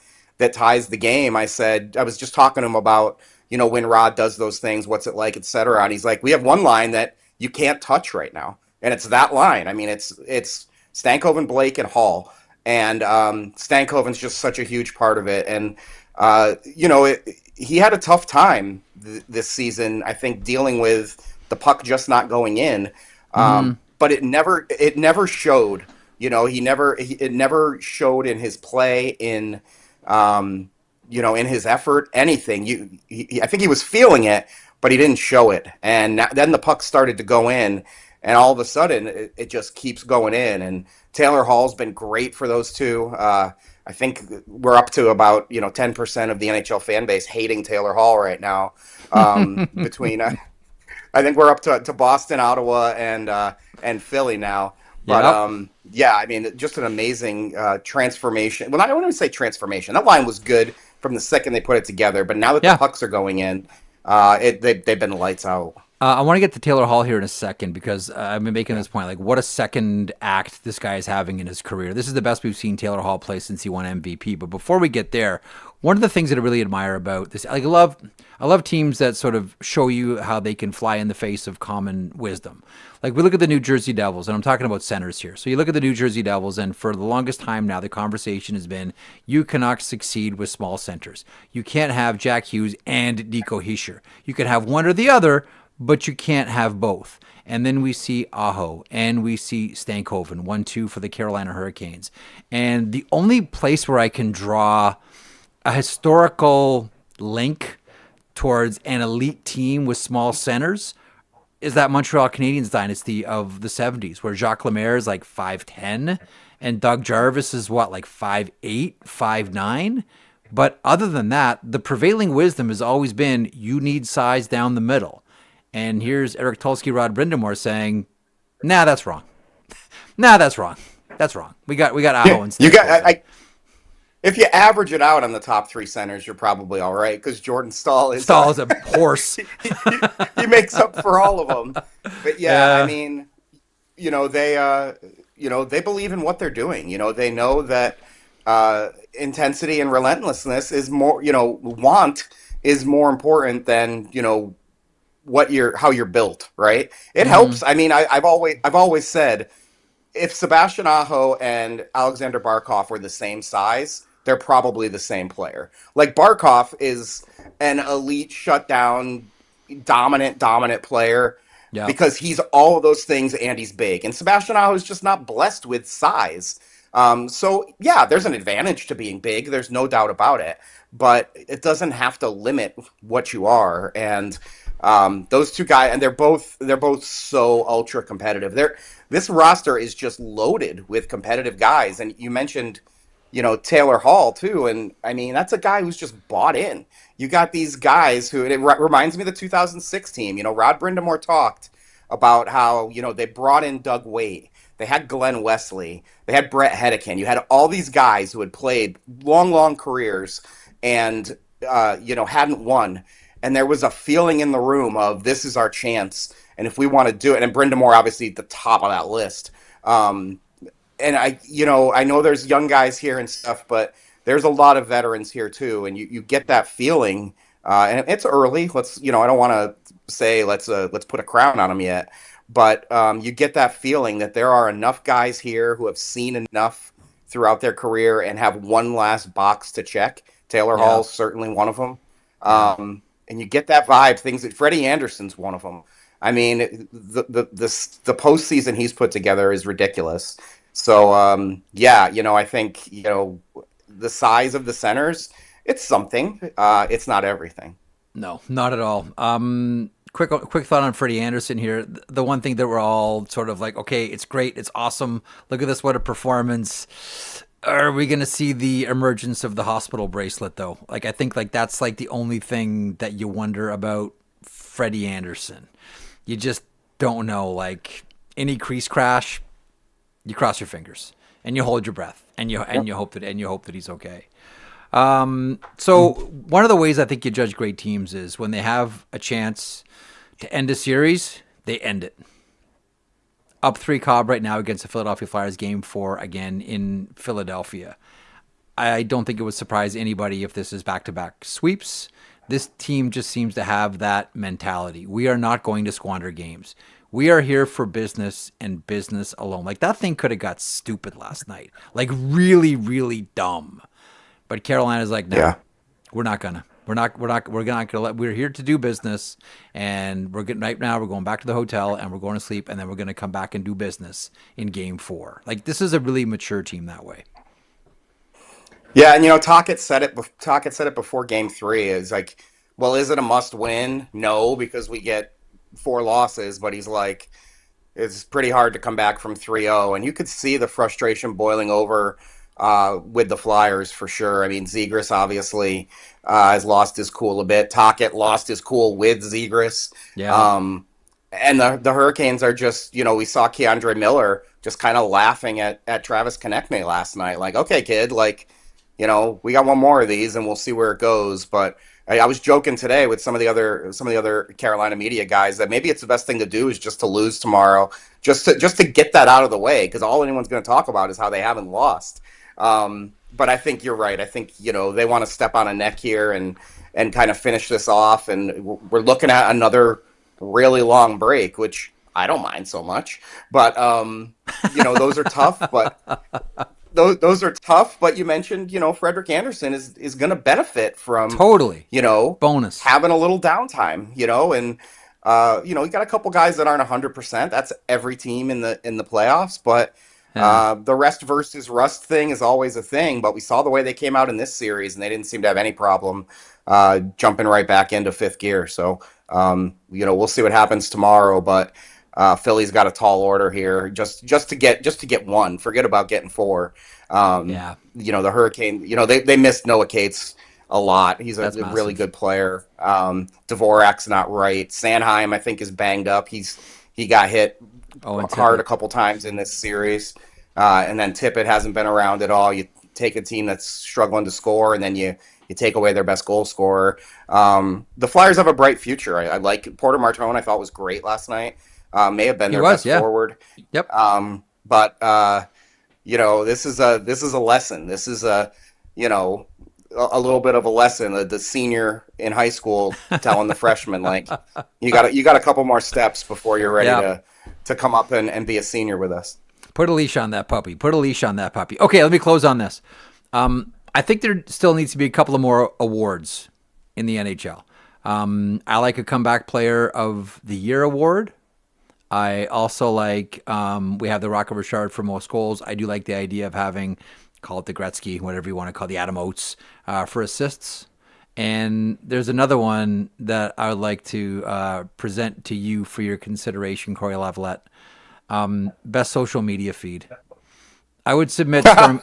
ties the game. I was just talking to him about, when Rod does those things, what's it like, et cetera. And he's like, we have one line that you can't touch right now, and it's that line. I mean, it's Stankoven, Blake, and Hall. And Stankoven's just such a huge part of it. And he had a tough time this season, I think, dealing with the puck just not going in. But it never showed. It never showed in his play, in his effort, anything. I think he was feeling it, but he didn't show it. And then the puck started to go in, and all of a sudden it just keeps going in. And Taylor Hall's been great for those two. I think we're up to about 10% of the NHL fan base hating Taylor Hall right now. Between I think we're up to Boston, Ottawa, and Philly now. But I mean, just an amazing transformation. Well, I don't want to say transformation. That line was good from the second they put it together. But now that the pucks are going in, they've been lights out. I want to get to Taylor Hall here in a second, because I've been making this point, like, what a second act this guy is having in his career. This is the best we've seen Taylor Hall play since he won MVP. But before we get there, one of the things that I really admire about this, like, I love teams that sort of show you how they can fly in the face of common wisdom. Like, we look at the New Jersey Devils, and I'm talking about centers here. So you look at the New Jersey Devils, and for the longest time now, the conversation has been, you cannot succeed with small centers. You can't have Jack Hughes and Nico Hischier. You can have one or the other, but you can't have both. And then we see Aho, and we see Stankoven, 1-2 for the Carolina Hurricanes. And the only place where I can draw a historical link towards an elite team with small centers is that Montreal Canadiens dynasty of the 70s, where Jacques Lemaire is like 5'10", and Doug Jarvis is like 5'8", 5'9". But other than that, the prevailing wisdom has always been, you need size down the middle. And here's Eric Tulsky, Rod Brindamore saying, nah, that's wrong. Nah, that's wrong. That's wrong. We got Aho and Stankoven. If you average it out on the top three centers, you're probably all right, because Jordan Staal is a horse. he makes up for all of them. But I mean, they believe in what they're doing. They know that intensity and relentlessness is more, want is more important than, how you're built, right? It helps. I mean, I've always said, if Sebastian Aho and Alexander Barkov were the same size, they're probably the same player. Like, Barkov is an elite shutdown, dominant player because he's all of those things and he's big. And Sebastian Aho is just not blessed with size. There's an advantage to being big. There's no doubt about it. But it doesn't have to limit what you are. And those two guys, and they're both so ultra competitive. This roster is just loaded with competitive guys. And you mentioned, Taylor Hall too. And I mean, that's a guy who's just bought in. You got these guys who, and it reminds me of the 2006 team. Rod Brindamore talked about how, they brought in Doug Weight. They had Glenn Wesley. They had Brett Hedican. You had all these guys who had played long careers and, hadn't won. And there was a feeling in the room of, this is our chance. And if we want to do it, and Brindamore obviously at the top of that list. And I know there's young guys here and stuff, but there's a lot of veterans here too. And you get that feeling, and it's early. I don't want to say let's put a crown on them yet, but you get that feeling that there are enough guys here who have seen enough throughout their career and have one last box to check. Taylor Hall's certainly one of them. And you get that vibe. Things that Freddie Anderson's one of them. I mean, the postseason he's put together is ridiculous. So I think the size of the centers, it's something. It's not everything. No, not at all. Quick thought on Freddie Anderson here. The one thing that we're all sort of like, okay, it's great, it's awesome. Look at this, what a performance. Are we going to see the emergence of the hospital bracelet, though? Like, I think that's like the only thing that you wonder about Freddie Anderson. You just don't know. Like, any crease crash, you cross your fingers and you hold your breath and you hope that he's okay. So one of the ways I think you judge great teams is when they have a chance to end a series, they end it. Up 3 Cobb right now against the Philadelphia Flyers, Game 4 again in Philadelphia. I don't think it would surprise anybody if this is back-to-back sweeps. This team just seems to have that mentality. We are not going to squander games. We are here for business and business alone. Like, that thing could have got stupid last night. Like, really, really dumb. But Carolina's like, no, we're not gonna. We're here to do business, and right now we're going back to the hotel and we're going to sleep, and then we're going to come back and do business in Game 4. Like, this is a really mature team that way. Yeah, and Tocchet said it before Game 3. Is like, well, is it a must win? No, because we get 4 losses. But he's like, it's pretty hard to come back from 3-0, and you could see the frustration boiling over with the Flyers for sure. I mean, Zegras obviously has lost his cool a bit. Tocchet lost his cool with Zegras. Yeah. And the Hurricanes are just, we saw Keandre Miller just kind of laughing at Travis Konechny last night. Like, okay, kid, like, we got one more of these and we'll see where it goes. But I was joking today with some of the other Carolina media guys that maybe it's the best thing to do is just to lose tomorrow, just to get that out of the way, because all anyone's going to talk about is how they haven't lost. But I think you're right. I think, they want to step on a neck here and kind of finish this off. And we're looking at another really long break, which I don't mind so much. But, those are tough. But those are tough. But you mentioned, Frederik Andersen is going to benefit from totally, bonus having a little downtime, and, you got a couple guys that aren't 100%. That's every team in the playoffs. But the rest versus rust thing is always a thing, but we saw the way they came out in this series, and they didn't seem to have any problem jumping right back into 5th gear. So, we'll see what happens tomorrow. But Philly's got a tall order here, just to get 1. Forget about getting 4. The Hurricane, they missed Noah Cates a lot. He's a really good player. Dvorak's not right. Sanheim, I think, is banged up. He got hit hard a couple times in this series. And then Tippett hasn't been around at all. You take a team that's struggling to score, and then you take away their best goal scorer. The Flyers have a bright future. I like Porter Martone. I thought was great last night. May have been their best forward. Yep. But this is a lesson. This is a little bit of a lesson. The senior in high school telling the freshman, like, you got a couple more steps before you're ready to come up and be a senior with us. Put a leash on that puppy. Okay, let me close on this. I think there still needs to be a couple of more awards in the NHL. I like a comeback player of the year award. I also like, we have the Rocket Richard for most goals. I do like the idea of having, call it the Gretzky, whatever you want to call the Adam Oates, for assists. And there's another one that I would like to present to you for your consideration, Cory Lavalette. Best social media feed. I would submit Stormy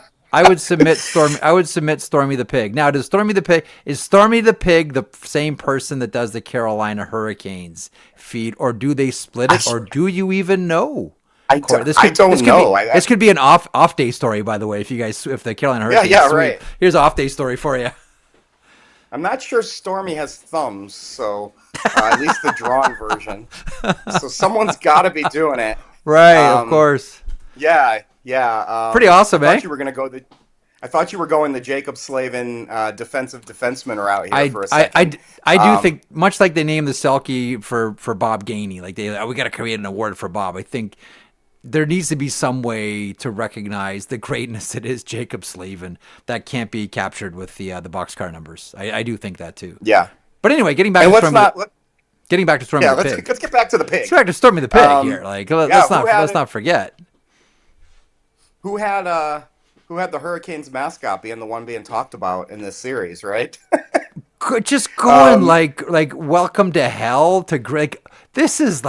the Pig. Now, is Stormy the Pig the same person that does the Carolina Hurricanes feed, or do they split it, or do you even know? I don't know. This could be an off day story, by the way. If the Carolina Hurricanes right. Here's an off day story for you. I'm not sure Stormy has thumbs, so at least the drawn version. So someone's got to be doing it. Right, of course. Yeah. Pretty awesome, I thought you were going the Jacob Slavin defensive defenseman route here for a second. I do think, much like they named the Selke for Bob Gainey, like we got to create an award for Bob. I think there needs to be some way to recognize the greatness that is Jacob Slavin that can't be captured with the boxcar numbers. I do think that too. Yeah. But anyway, getting back to Stormy the Pig. Let's get back to the Pig. Let's get back to Stormy the Pig here. Like, let's not forget. Who had the Hurricanes mascot being the one being talked about in this series, right? Just going like welcome to hell to Greg. This is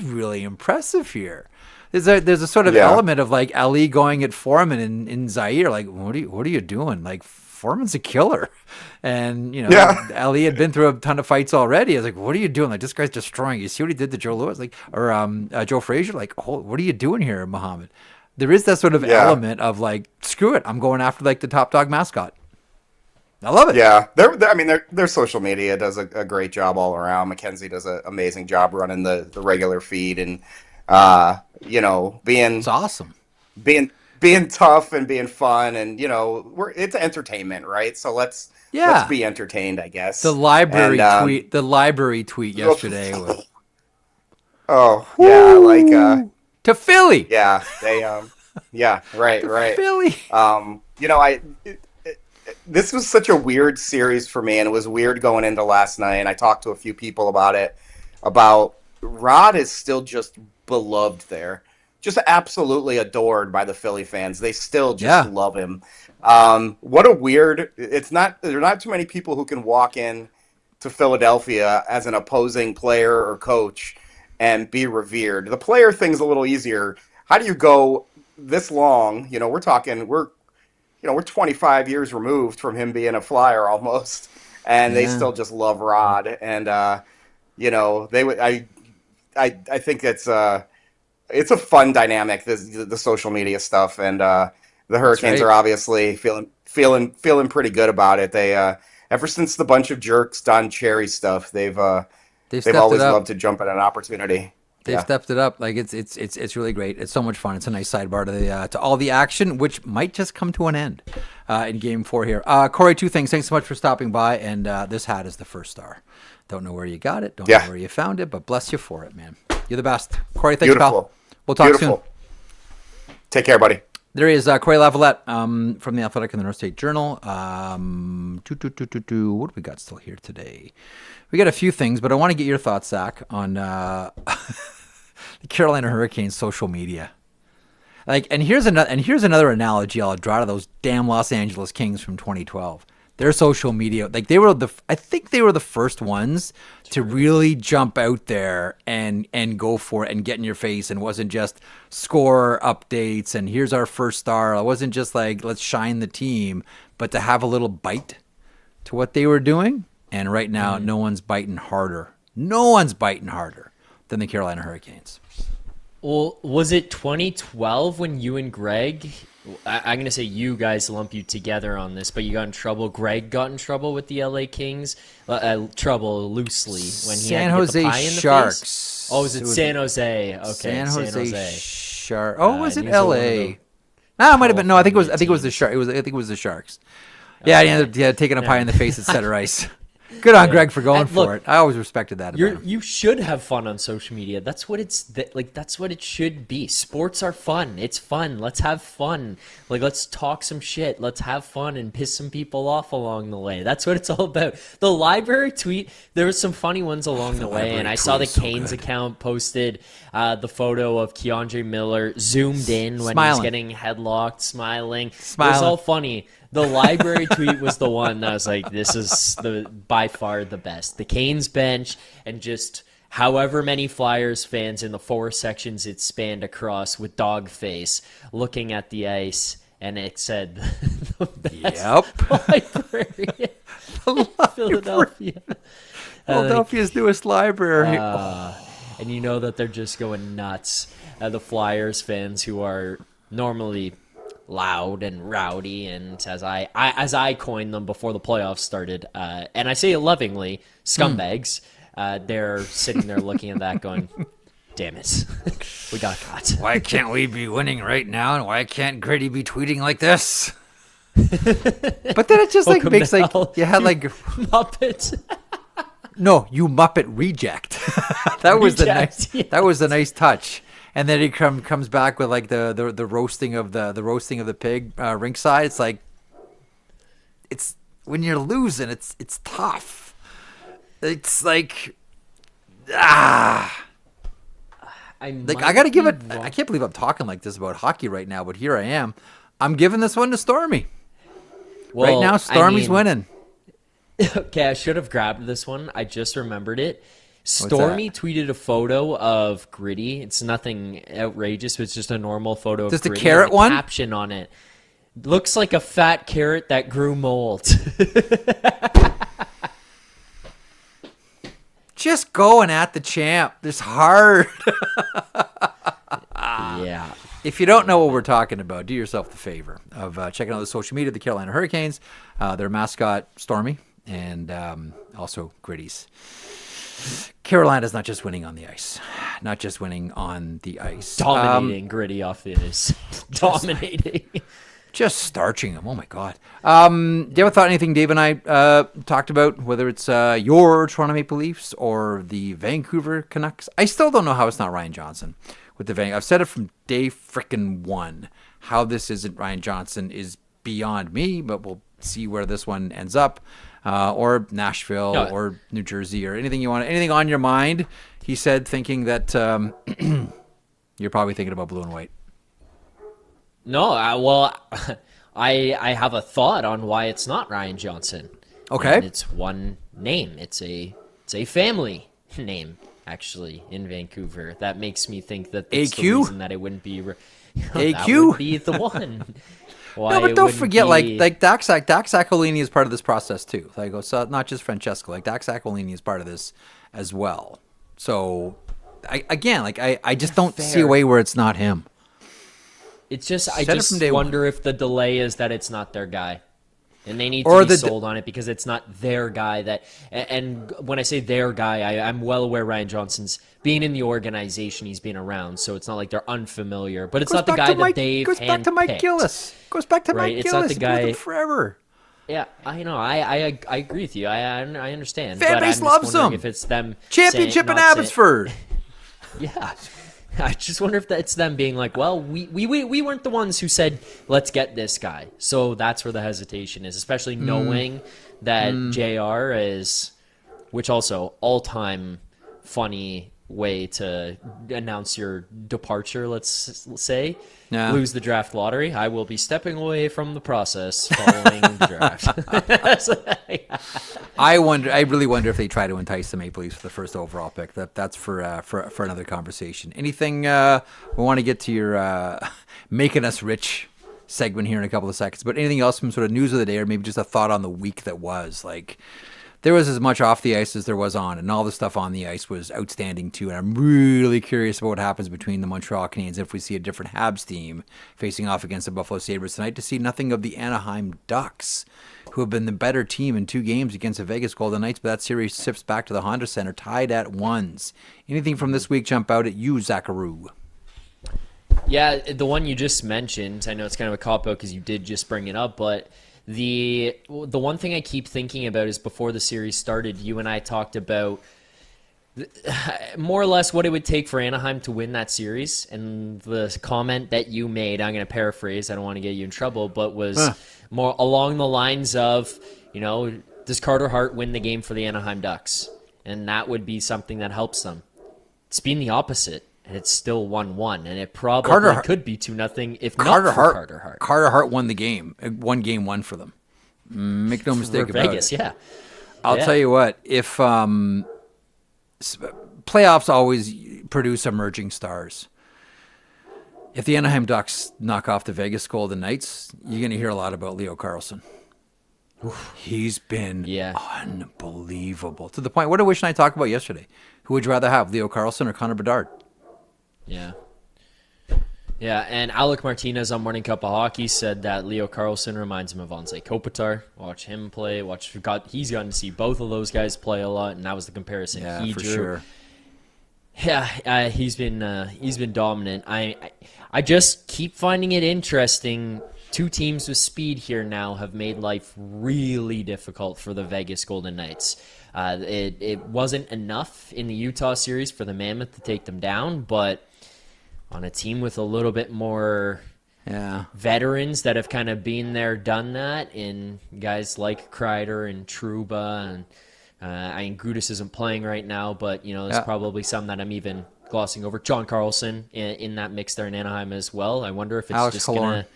really impressive here. There's a sort of element of like Ali going at Foreman in Zaire. Like, what are you doing? Like, Foreman's a killer. And, Yeah. Ali had been through a ton of fights already. I was like, what are you doing? Like, this guy's destroying you. See what he did to Joe Louis? Like, or Joe Frazier? Like, oh, what are you doing here, Muhammad? There is that sort of element of like, screw it. I'm going after like the top dog mascot. I love it. Yeah, their social media does a great job all around. Mackenzie does an amazing job running the regular feed, and being It's awesome. being tough and being fun, and it's entertainment, right? So let's be entertained, I guess. The library tweet yesterday was, to Philly. Yeah, they right. Philly. This was such a weird series for me, and it was weird going into last night, and I talked to a few people about it. About Rod is still just beloved there. Just absolutely adored by the Philly fans. They still just love him. What a weird... there are not too many people who can walk in to Philadelphia as an opposing player or coach and be revered. The player thing's a little easier. How do you go this long? We're 25 years removed from him being a Flyer almost, and they still just love Rod. And they would. I think it's a fun dynamic. The social media stuff, and the Hurricanes are obviously feeling pretty good about it. They ever since the bunch of jerks Don Cherry stuff, they've always loved to jump at an opportunity. They've stepped it up. Like it's really great. It's so much fun. It's a nice sidebar to all the action, which might just come to an end in Game 4 here. Corey, two things. Thanks so much for stopping by. And this hat is the first star. Don't know where you got it. Don't know where you found it, but bless you for it, man. You're the best. Corey, thanks, pal. We'll talk soon. Take care, buddy. There he is, Cory Lavalette from The Athletic and the North State Journal. What do we got still here today? We got a few things, but I want to get your thoughts, Zach, on the Carolina Hurricanes social media. And here's another analogy I'll draw to those damn Los Angeles Kings from 2012. Their social media, I think they were the first ones to really jump out there and go for it and get in your face, and wasn't just score updates and here's our first star. It wasn't just like, let's shine the team, but to have a little bite to what they were doing. And right now, no one's biting harder. No one's biting harder than the Carolina Hurricanes. Well, was it 2012 when you and Greg, I'm going to say you guys lump you together on this, but you got in trouble. Greg got in trouble with the LA Kings, trouble loosely, when he had to get the pie in the Sharks. face. Oh, was it San Jose? Okay, San Jose Sharks. Oh, was it LA? It might have been. No, I think it was the Sharks. I think it was the Sharks. Yeah, he ended up taking a pie in the face at center ice. Good on Greg for going for it. I always respected that. You should have fun on social media. That's what that's what it should be. Sports are fun. It's fun. Let's have fun. Let's talk some shit. Let's have fun and piss some people off along the way. That's what it's all about. The library tweet, there were some funny ones along the way, and I saw the Canes account posted the photo of Keandre Miller zoomed in when he's getting headlocked, smiling. It was all funny. The library tweet was the one that was like, this is by far the best. The Canes bench and just however many Flyers fans in the four sections it spanned across with dog face looking at the ice, and it said the best library in Philadelphia. Philadelphia's newest library. And you know that they're just going nuts. The Flyers fans who are normally loud and rowdy, and as I coined them before the playoffs started, and I say it lovingly, scumbags. They're sitting there looking at that, going, "Damn it, we got caught." Why can't we be winning right now, and why can't Gritty be tweeting like this? But then it just makes you had Muppet. No, you Muppet reject. That was the nice touch. And then he comes back with the roasting of the pig rinkside. It's like, it's when you're losing, it's tough. It's like, I gotta give it. I can't believe I'm talking like this about hockey right now, but here I am. I'm giving this one to Stormy. Well, right now, Stormy's winning. Okay, I should have grabbed this one. I just remembered it. Stormy tweeted a photo of Gritty. It's nothing outrageous, but it's just a normal photo of Gritty. Just a carrot one? Caption on it. Looks like a fat carrot that grew mold. Just going at the champ. It's hard. Yeah. If you don't know what we're talking about, do yourself the favor of checking out the social media of the Carolina Hurricanes. Their mascot, Stormy, and also Gritty's. Carolina's not just winning on the ice. Not just winning on the ice. Dominating Gritty off the ice. Dominating. Just starching them. Oh, my God. Do you ever thought anything Dave and I talked about, whether it's your Toronto Maple Leafs or the Vancouver Canucks? I still don't know how it's not Ryan Johnson with the I've said it from day frickin' one. How this isn't Ryan Johnson is beyond me, but we'll see where this one ends up. Or Nashville or New Jersey or anything you want. Anything on your mind, he said, thinking that you're probably thinking about blue and white. No, I have a thought on why it's not Ryan Johnson. Okay. And it's one name. It's a family name, actually, in Vancouver. That makes me think that that's AQ? the reason that it wouldn't be... AQ? That would be the one. Why No, but don't forget, be... like Dax Saccolini is part of this process too. Like, it's not just Francesco. Like, Dax Saccolini is part of this as well. So, I just don't see a way where it's not him. It's just I just wonder if the delay is that it's not their guy, and they need to be sold on it because it's not their guy. That and when I say their guy, I'm well aware Ryan Johnson's being in the organization, he's been around, so it's not like they're unfamiliar. But it's not the guy that they've goes back to Mike Gillis. Goes back to Mike Gillis. It's not the guy forever. Yeah, I know. I agree with you. I understand. Fan base loves him. If it's them championship in Abbotsford. Yeah. I just wonder if that's them being like, well, we weren't the ones who said, let's get this guy. So that's where the hesitation is, especially knowing that JR is, which also all-time funny way to announce your departure, let's say. Yeah. Lose the draft lottery. I will be stepping away from the process following the draft. I really wonder if they try to entice the Maple Leafs for the first overall pick. That's for another conversation. Anything we want to get to your making us rich segment here in a couple of seconds, but anything else from sort of news of the day, or maybe just a thought on the week that was? Like, there was as much off the ice as there was on, and all the stuff on the ice was outstanding too. And I'm really curious about what happens between the Montreal Canadiens if we see a different Habs team facing off against the Buffalo Sabres tonight, to see nothing of the Anaheim Ducks, who have been the better team in 2 games against the Vegas Golden Knights, but that series shifts back to the Honda Center, tied at 1s. Anything from this week jump out at you, Zacharoo? Yeah, the one you just mentioned, I know it's kind of a cop-out because you did just bring it up, but the one thing I keep thinking about is before the series started, you and I talked about more or less what it would take for Anaheim to win that series. And the comment that you made, I'm going to paraphrase, I don't want to get you in trouble, but was more along the lines of, does Carter Hart win the game for the Anaheim Ducks? And that would be something that helps them. It's been the opposite. And it's still 1-1, and it probably could be 2-0 if not for Carter Hart. Carter Hart won the game. Won game 1 for them. Make no mistake about Vegas, it. Yeah. I'll tell you what, if playoffs always produce emerging stars. If the Anaheim Ducks knock off the Vegas Golden Knights, you're going to hear a lot about Leo Carlsson. He's been unbelievable. To the point, what did Wish and I talk about yesterday? Who would you rather have, Leo Carlsson or Connor Bedard? Yeah. Yeah, and Alec Martinez on Morning Cup of Hockey said that Leo Carlsson reminds him of Anze Kopitar. Watch him play. He's gotten to see both of those guys play a lot, and that was the comparison he drew. Sure. Yeah, he's been dominant. I just keep finding it interesting. 2 teams with speed here now have made life really difficult for the Vegas Golden Knights. It wasn't enough in the Utah series for the Mammoth to take them down, but on a team with a little bit more veterans that have kind of been there, done that, in guys like Kreider and Trouba, and Gudas isn't playing right now, but there's probably some that I'm even glossing over. John Carlson in that mix there in Anaheim as well. I wonder if it's Alex just Killorn. gonna.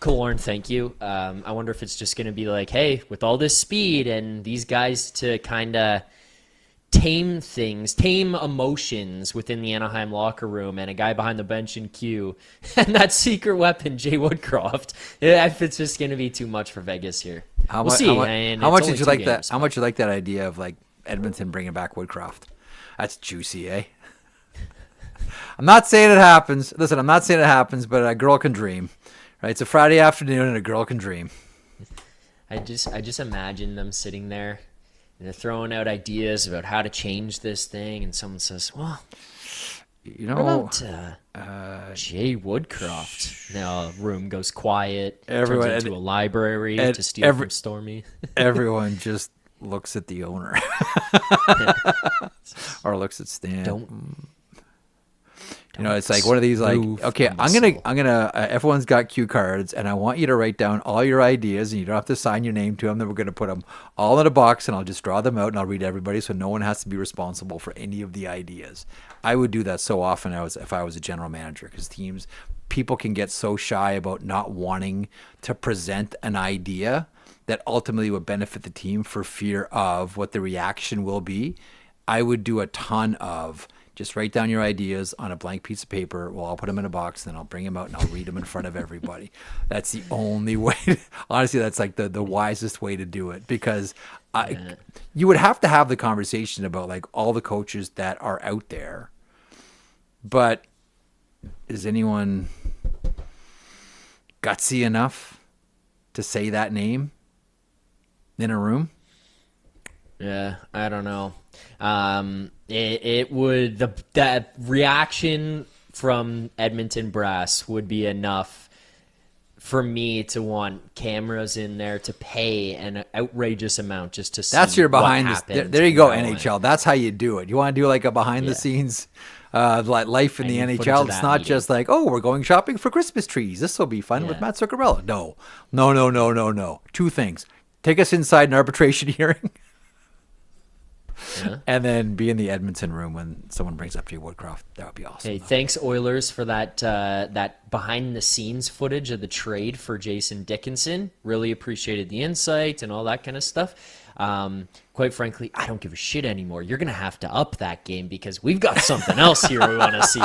Killorn, thank you. I wonder if it's just going to be like, hey, with all this speed and these guys to kind of tame things, tame emotions within the Anaheim locker room, and a guy behind the bench in Q, and that secret weapon, Jay Woodcroft. It's just going to be too much for Vegas here. We'll see. How much did you like that? How much you like that idea of like Edmonton bringing back Woodcroft? That's juicy, eh? I'm not saying it happens. Listen, I'm not saying it happens, but a girl can dream. Right? It's a Friday afternoon, and a girl can dream. I just imagine them sitting there, and they're throwing out ideas about how to change this thing, and someone says, "Well, you know, what about Jay Woodcroft?" Now, room goes quiet. Everyone turns into a library to steal from Stormy. Everyone just looks at the owner, or looks at Stan. You know, it's like one of these like, okay, I'm gonna. Everyone's got cue cards, and I want you to write down all your ideas, and you don't have to sign your name to them. Then we're gonna put them all in a box, and I'll just draw them out, and I'll read everybody, so no one has to be responsible for any of the ideas. I would do that so often if I was a general manager, because people can get so shy about not wanting to present an idea that ultimately would benefit the team for fear of what the reaction will be. I would do a ton of. Just write down your ideas on a blank piece of paper. Well, I'll put them in a box, then I'll bring them out and I'll read them in front of everybody. That's the only way. Honestly, that's like the wisest way to do it, because you would have to have the conversation about like all the coaches that are out there. But is anyone gutsy enough to say that name in a room? Yeah, I don't know. That reaction from Edmonton brass would be enough for me to want cameras in there to pay an outrageous amount just to see. That's your behind the. There you go, NHL. That's how you do it. You want to do like a behind the scenes, like life in the NHL. It's not just like, oh, we're going shopping for Christmas trees. This will be fun with Matt Zuccarello. No. Two things: take us inside an arbitration hearing. Yeah. And then be in the Edmonton room when someone brings up Jay Woodcroft. That would be awesome. Hey, thanks Oilers for that behind the scenes footage of the trade for Jason Dickinson. Really appreciated the insight and all that kind of stuff. Quite frankly, I don't give a shit anymore. You're gonna have to up that game because we've got something else here we want to see.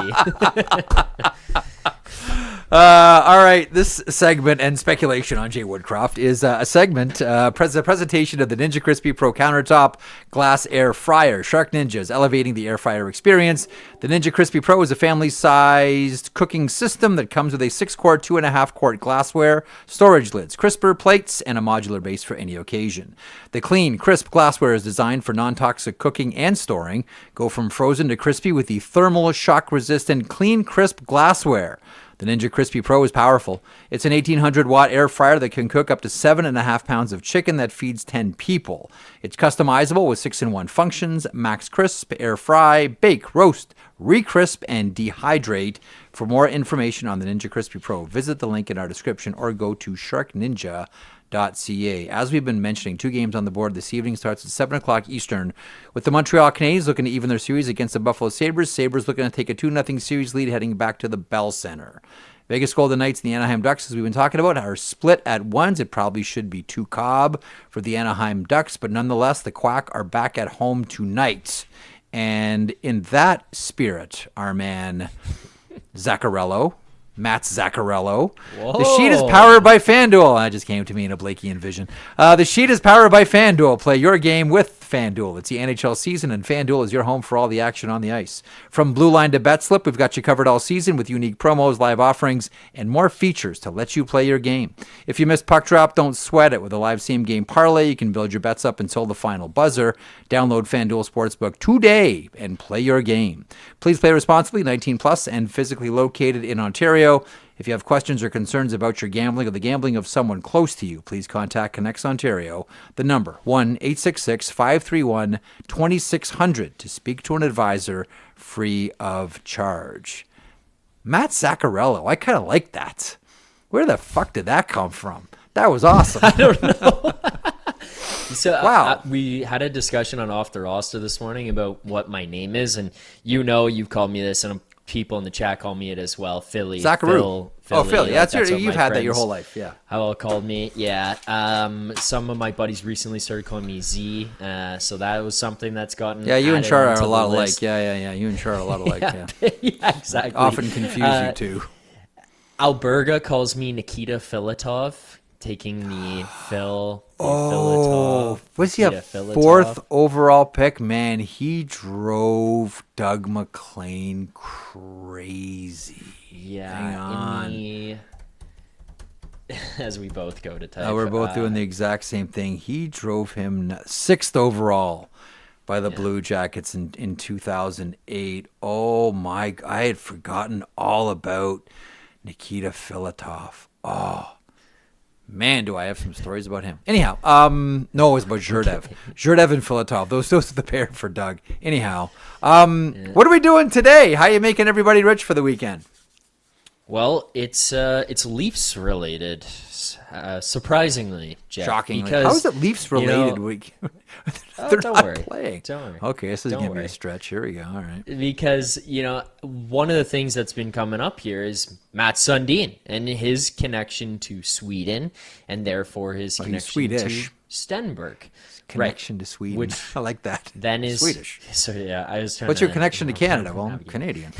All right, this segment and speculation on Jay Woodcroft is a segment, presentation of the Ninja Crispy Pro Countertop Glass Air Fryer. Shark Ninja is elevating the air fryer experience. The Ninja Crispy Pro is a family-sized cooking system that comes with a 6-quart, 2.5-quart glassware, storage lids, crisper plates, and a modular base for any occasion. The clean, crisp glassware is designed for non-toxic cooking and storing. Go from frozen to crispy with the thermal shock-resistant clean, crisp glassware. The Ninja Crispy Pro is powerful. It's an 1,800-watt air fryer that can cook up to 7.5 pounds of chicken that feeds 10 people. It's customizable with 6-in-1 functions: max crisp, air fry, bake, roast, recrisp, and dehydrate. For more information on the Ninja Crispy Pro, visit the link in our description or go to sharkninja.ca. As we've been mentioning, 2 games on the board this evening. Starts at 7 o'clock Eastern with the Montreal Canadiens looking to even their series against the Buffalo Sabres. Sabres looking to take a 2-0 series lead heading back to the Bell Center. Vegas Golden Knights and the Anaheim Ducks, as we've been talking about, are split at ones. It probably should be 2 Cobb for the Anaheim Ducks, but nonetheless, the Quack are back at home tonight. And in that spirit, our man Zuccarello, Matt Zuccarello. Whoa. The sheet is powered by FanDuel. That just came to me in a Blakean vision. The sheet is powered by FanDuel. Play your game with FanDuel. It's the NHL season, and FanDuel is your home for all the action on the ice. From Blue Line to Bet Slip, we've got you covered all season with unique promos, live offerings, and more features to let you play your game. If you missed Puck Drop, don't sweat it. With a live same-game parlay, you can build your bets up until the final buzzer. Download FanDuel Sportsbook today and play your game. Please play responsibly, 18 plus, and physically located in Ontario. If you have questions or concerns about your gambling or the gambling of someone close to you, please contact Connects Ontario. The number, 1-866-531-2600 to speak to an advisor free of charge. Matt Zuccarello, I kind of like that. Where the fuck did that come from? That was awesome. I don't know. So wow. We had a discussion on Off the Roster this morning about what my name is, and you've called me this, and I'm people in the chat call me it as well. Philly. Zacharoo. Philly. Like, You've had that your whole life. Yeah. How all called me. Yeah. Some of my buddies recently started calling me Z. So that was something that's gotten. Yeah, you and Char are a lot alike. alike. Yeah. You and Char are a lot alike. Yeah. Yeah, exactly. Often confuse you two. Alberga calls me Nikita Filatov, taking the Phil. Was he a 4th overall pick? Man, he drove Doug McLean crazy. Yeah. Hang on. As we both go to type. We're both doing the exact same thing. He drove him 6th overall by the Blue Jackets in 2008. Oh, my. I had forgotten all about Nikita Filatov. Oh. Man, do I have some stories about him. Anyhow, no, it was about Zhurdev. Zhurdev and Filatov. Those are the pair for Doug. Anyhow, what are we doing today? How are you making everybody rich for the weekend? Well, it's Leafs related, surprisingly, Jeff. Shockingly. Because, how is it Leafs related? They're don't not worry. playing. Don't worry. Okay, this is going to be worry. a stretch. Here we go. All right. Because, one of the things that's been coming up here is Matt Sundin and his connection to Sweden, and therefore his connection to Stenberg. Connection to Sweden. Which I like that. Then is Swedish. So yeah, I was trying. What's your connection to Canada? Well, I'm Canadian.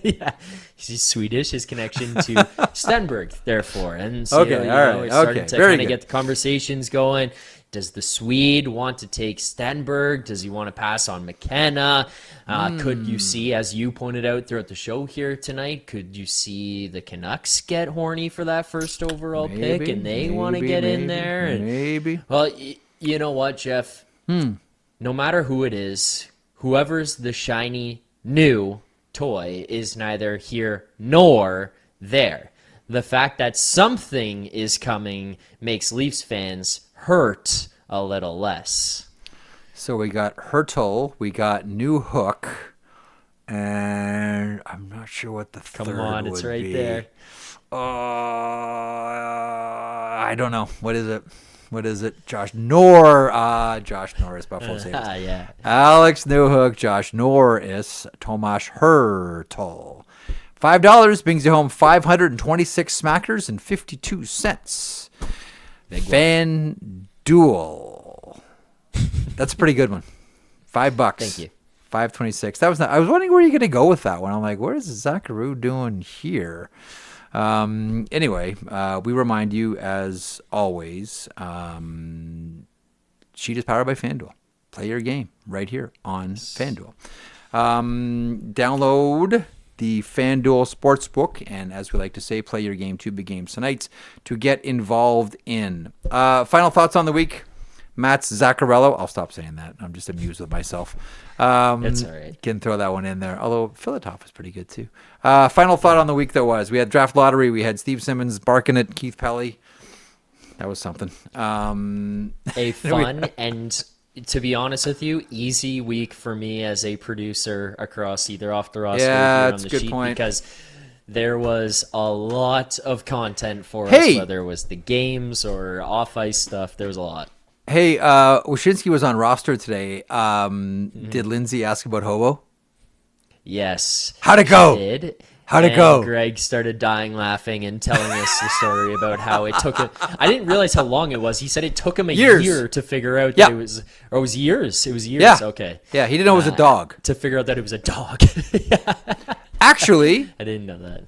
Yeah, he's Swedish. His connection to Stenberg, therefore, and so okay, all right, we're starting okay, to very kind good. of get the conversations going. Does the Swede want to take Stenberg? Does he want to pass on McKenna? Could you see, as you pointed out throughout the show here tonight, could you see the Canucks get horny for that 1st overall pick, and they want to get in there? And, maybe. Well, you know what, Jeff? No matter who it is, whoever's the shiny new toy is neither here nor there. The fact that something is coming makes Leafs fans hurt a little less. So we got Hurtle, we got New Hook, and I'm not sure what the third Come on, it's right be. there. I don't know. What is it? Josh Norris, Buffalo Sabres. Yeah. Alex Newhook, Josh Norris, Tomas Hurtle. $5 brings you home 526 smackers and 52 cents. FanDuel. That's a pretty good one. $5. Thank you. 526. That was not, I was wondering where you're going to go with that one. I'm like, what is Zacharoo doing here? Anyway, we remind you, as always, Sheet is powered by FanDuel. Play your game right here on FanDuel. Download the FanDuel Sportsbook, and as we like to say, play your game 2 big games tonight to get involved in. Final thoughts on the week. Matt's Zaccarello. I'll stop saying that. I'm just amused with myself. It's all right. Can throw that one in there. Although Filatov is pretty good too. Final thought on the week, though, was we had draft lottery. We had Steve Simmons barking at Keith Pelly. That was something. A fun and, to be honest with you, easy week for me as a producer across either off the roster or that's on the a good sheet point. because there was a lot of content for us, whether it was the games or off ice stuff. There was a lot. Hey, Wyshynski was on roster today. Did Lindsay ask about Hobo? Yes. How'd it go? Did. How'd it And go? Greg started dying laughing and telling us the story about how it took him. I didn't realize how long it was. He said it took him a year to figure out that it was, or it was years. It was years. Yeah. Okay. Yeah, he didn't know it was a dog. To figure out that it was a dog. Actually, I didn't know that.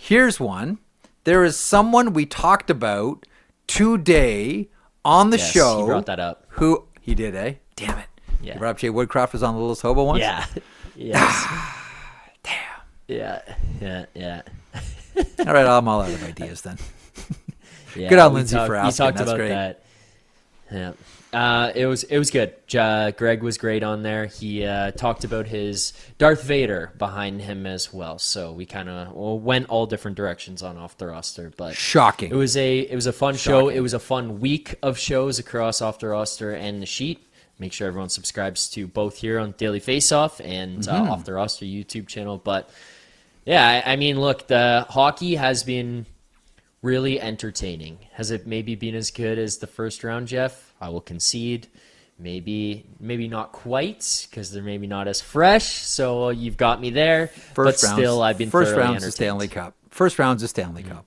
here's one. There is someone we talked about today on the show. He brought that up. Who he did, eh? Damn it. Yeah. You brought up Jay Woodcroft was on the Littlest Hobo once? Yeah. Yes. Damn. Yeah. All right, I'm all out of ideas then. Yeah, Good on we Lindsay for We asking. talked That's about great. that. Yeah. It was good. Greg was great on there. He talked about his Darth Vader behind him as well. So we kind of went all different directions on off the roster, but Shocking. it was a fun show. It was a fun week of shows across off the roster and the sheet. Make sure everyone subscribes to both here on Daily Faceoff and off the roster YouTube channel. But yeah, I mean, look, the hockey has been really entertaining. Has it maybe been as good as the first round, Jeff? I will concede. maybe not quite, because they're maybe not as fresh. So you've got me there. Still, I've been first thoroughly round's the Stanley Cup. First round's the Stanley Cup.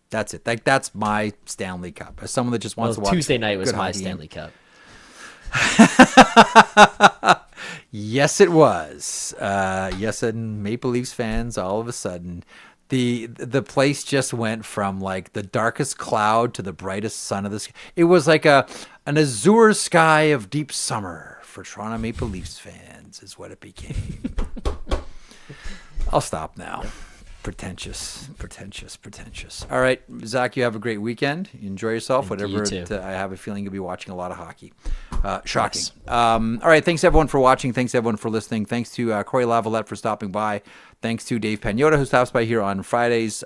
That's it. Like, that's my Stanley Cup. As someone that just wants to watch Tuesday night was my hockey Stanley Cup. Yes, it was. Yes, and Maple Leafs fans, all of a sudden, the place just went from like the darkest cloud to the brightest sun of the sky. It was like an azure sky of deep summer for Toronto Maple Leafs fans is what it became. I'll stop now. Pretentious. All right, Zach, you have a great weekend. You enjoy yourself. Thank you, Whatever. you too. I have a feeling you'll be watching a lot of hockey. Shocking. Yes. All right, thanks everyone for watching. Thanks everyone for listening. Thanks to Cory Lavalette for stopping by. Thanks to Dave Pagnotta, who stops by here on Fridays,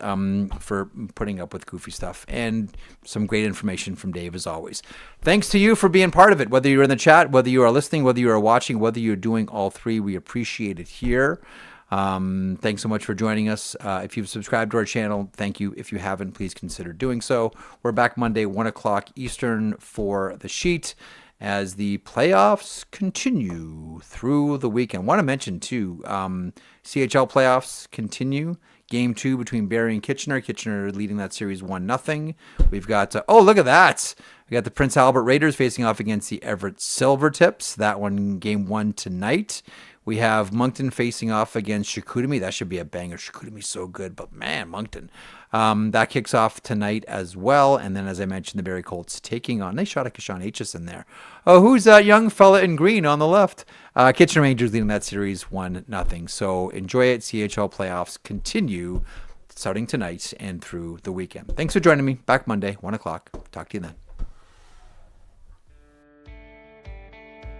for putting up with goofy stuff and some great information from Dave as always. Thanks to you for being part of it, whether you're in the chat, whether you are listening, whether you are watching, whether you're doing all three. We appreciate it here. Thanks so much for joining us. If you've subscribed to our channel, thank you. If you haven't, please consider doing so. We're back Monday, 1 o'clock Eastern for the sheet as the playoffs continue through the weekend. I want to mention, too, CHL playoffs continue. Game 2 between Barrie and Kitchener. Kitchener leading that series 1-0. We've got, look at that. We got the Prince Albert Raiders facing off against the Everett Silvertips. That one, game 1 tonight. We have Moncton facing off against Chicoutimi. That should be a banger. Chicoutimi's so good, but man, Moncton. That kicks off tonight as well. And then, as I mentioned, the Barrie Colts taking on, nice shot at Kashawn Aitchison there. Oh, who's that young fella in green on the left? Kitchener Rangers leading that series 1-0. So enjoy it. CHL playoffs continue starting tonight and through the weekend. Thanks for joining me. Back Monday, 1 o'clock. Talk to you then.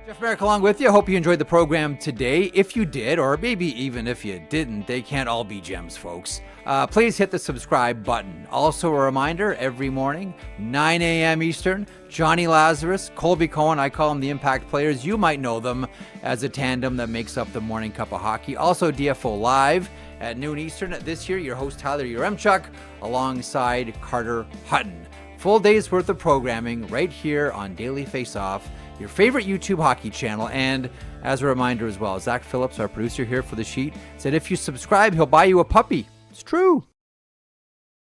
Jeff Marek along with you. Hope you enjoyed the program today. If you did, or maybe even if you didn't, they can't all be gems, folks. Please hit the subscribe button. Also a reminder, every morning, 9 a.m. Eastern, Johnny Lazarus, Colby Cohen, I call them the Impact Players. You might know them as a tandem that makes up the Morning Cup of Hockey. Also DFO Live at noon Eastern. This year, your host Tyler Yaremchuk alongside Carter Hutton. Full day's worth of programming right here on Daily Face-Off, your favorite YouTube hockey channel. And as a reminder as well, Zach Phillips, our producer here for the sheet, said if you subscribe, he'll buy you a puppy. It's true.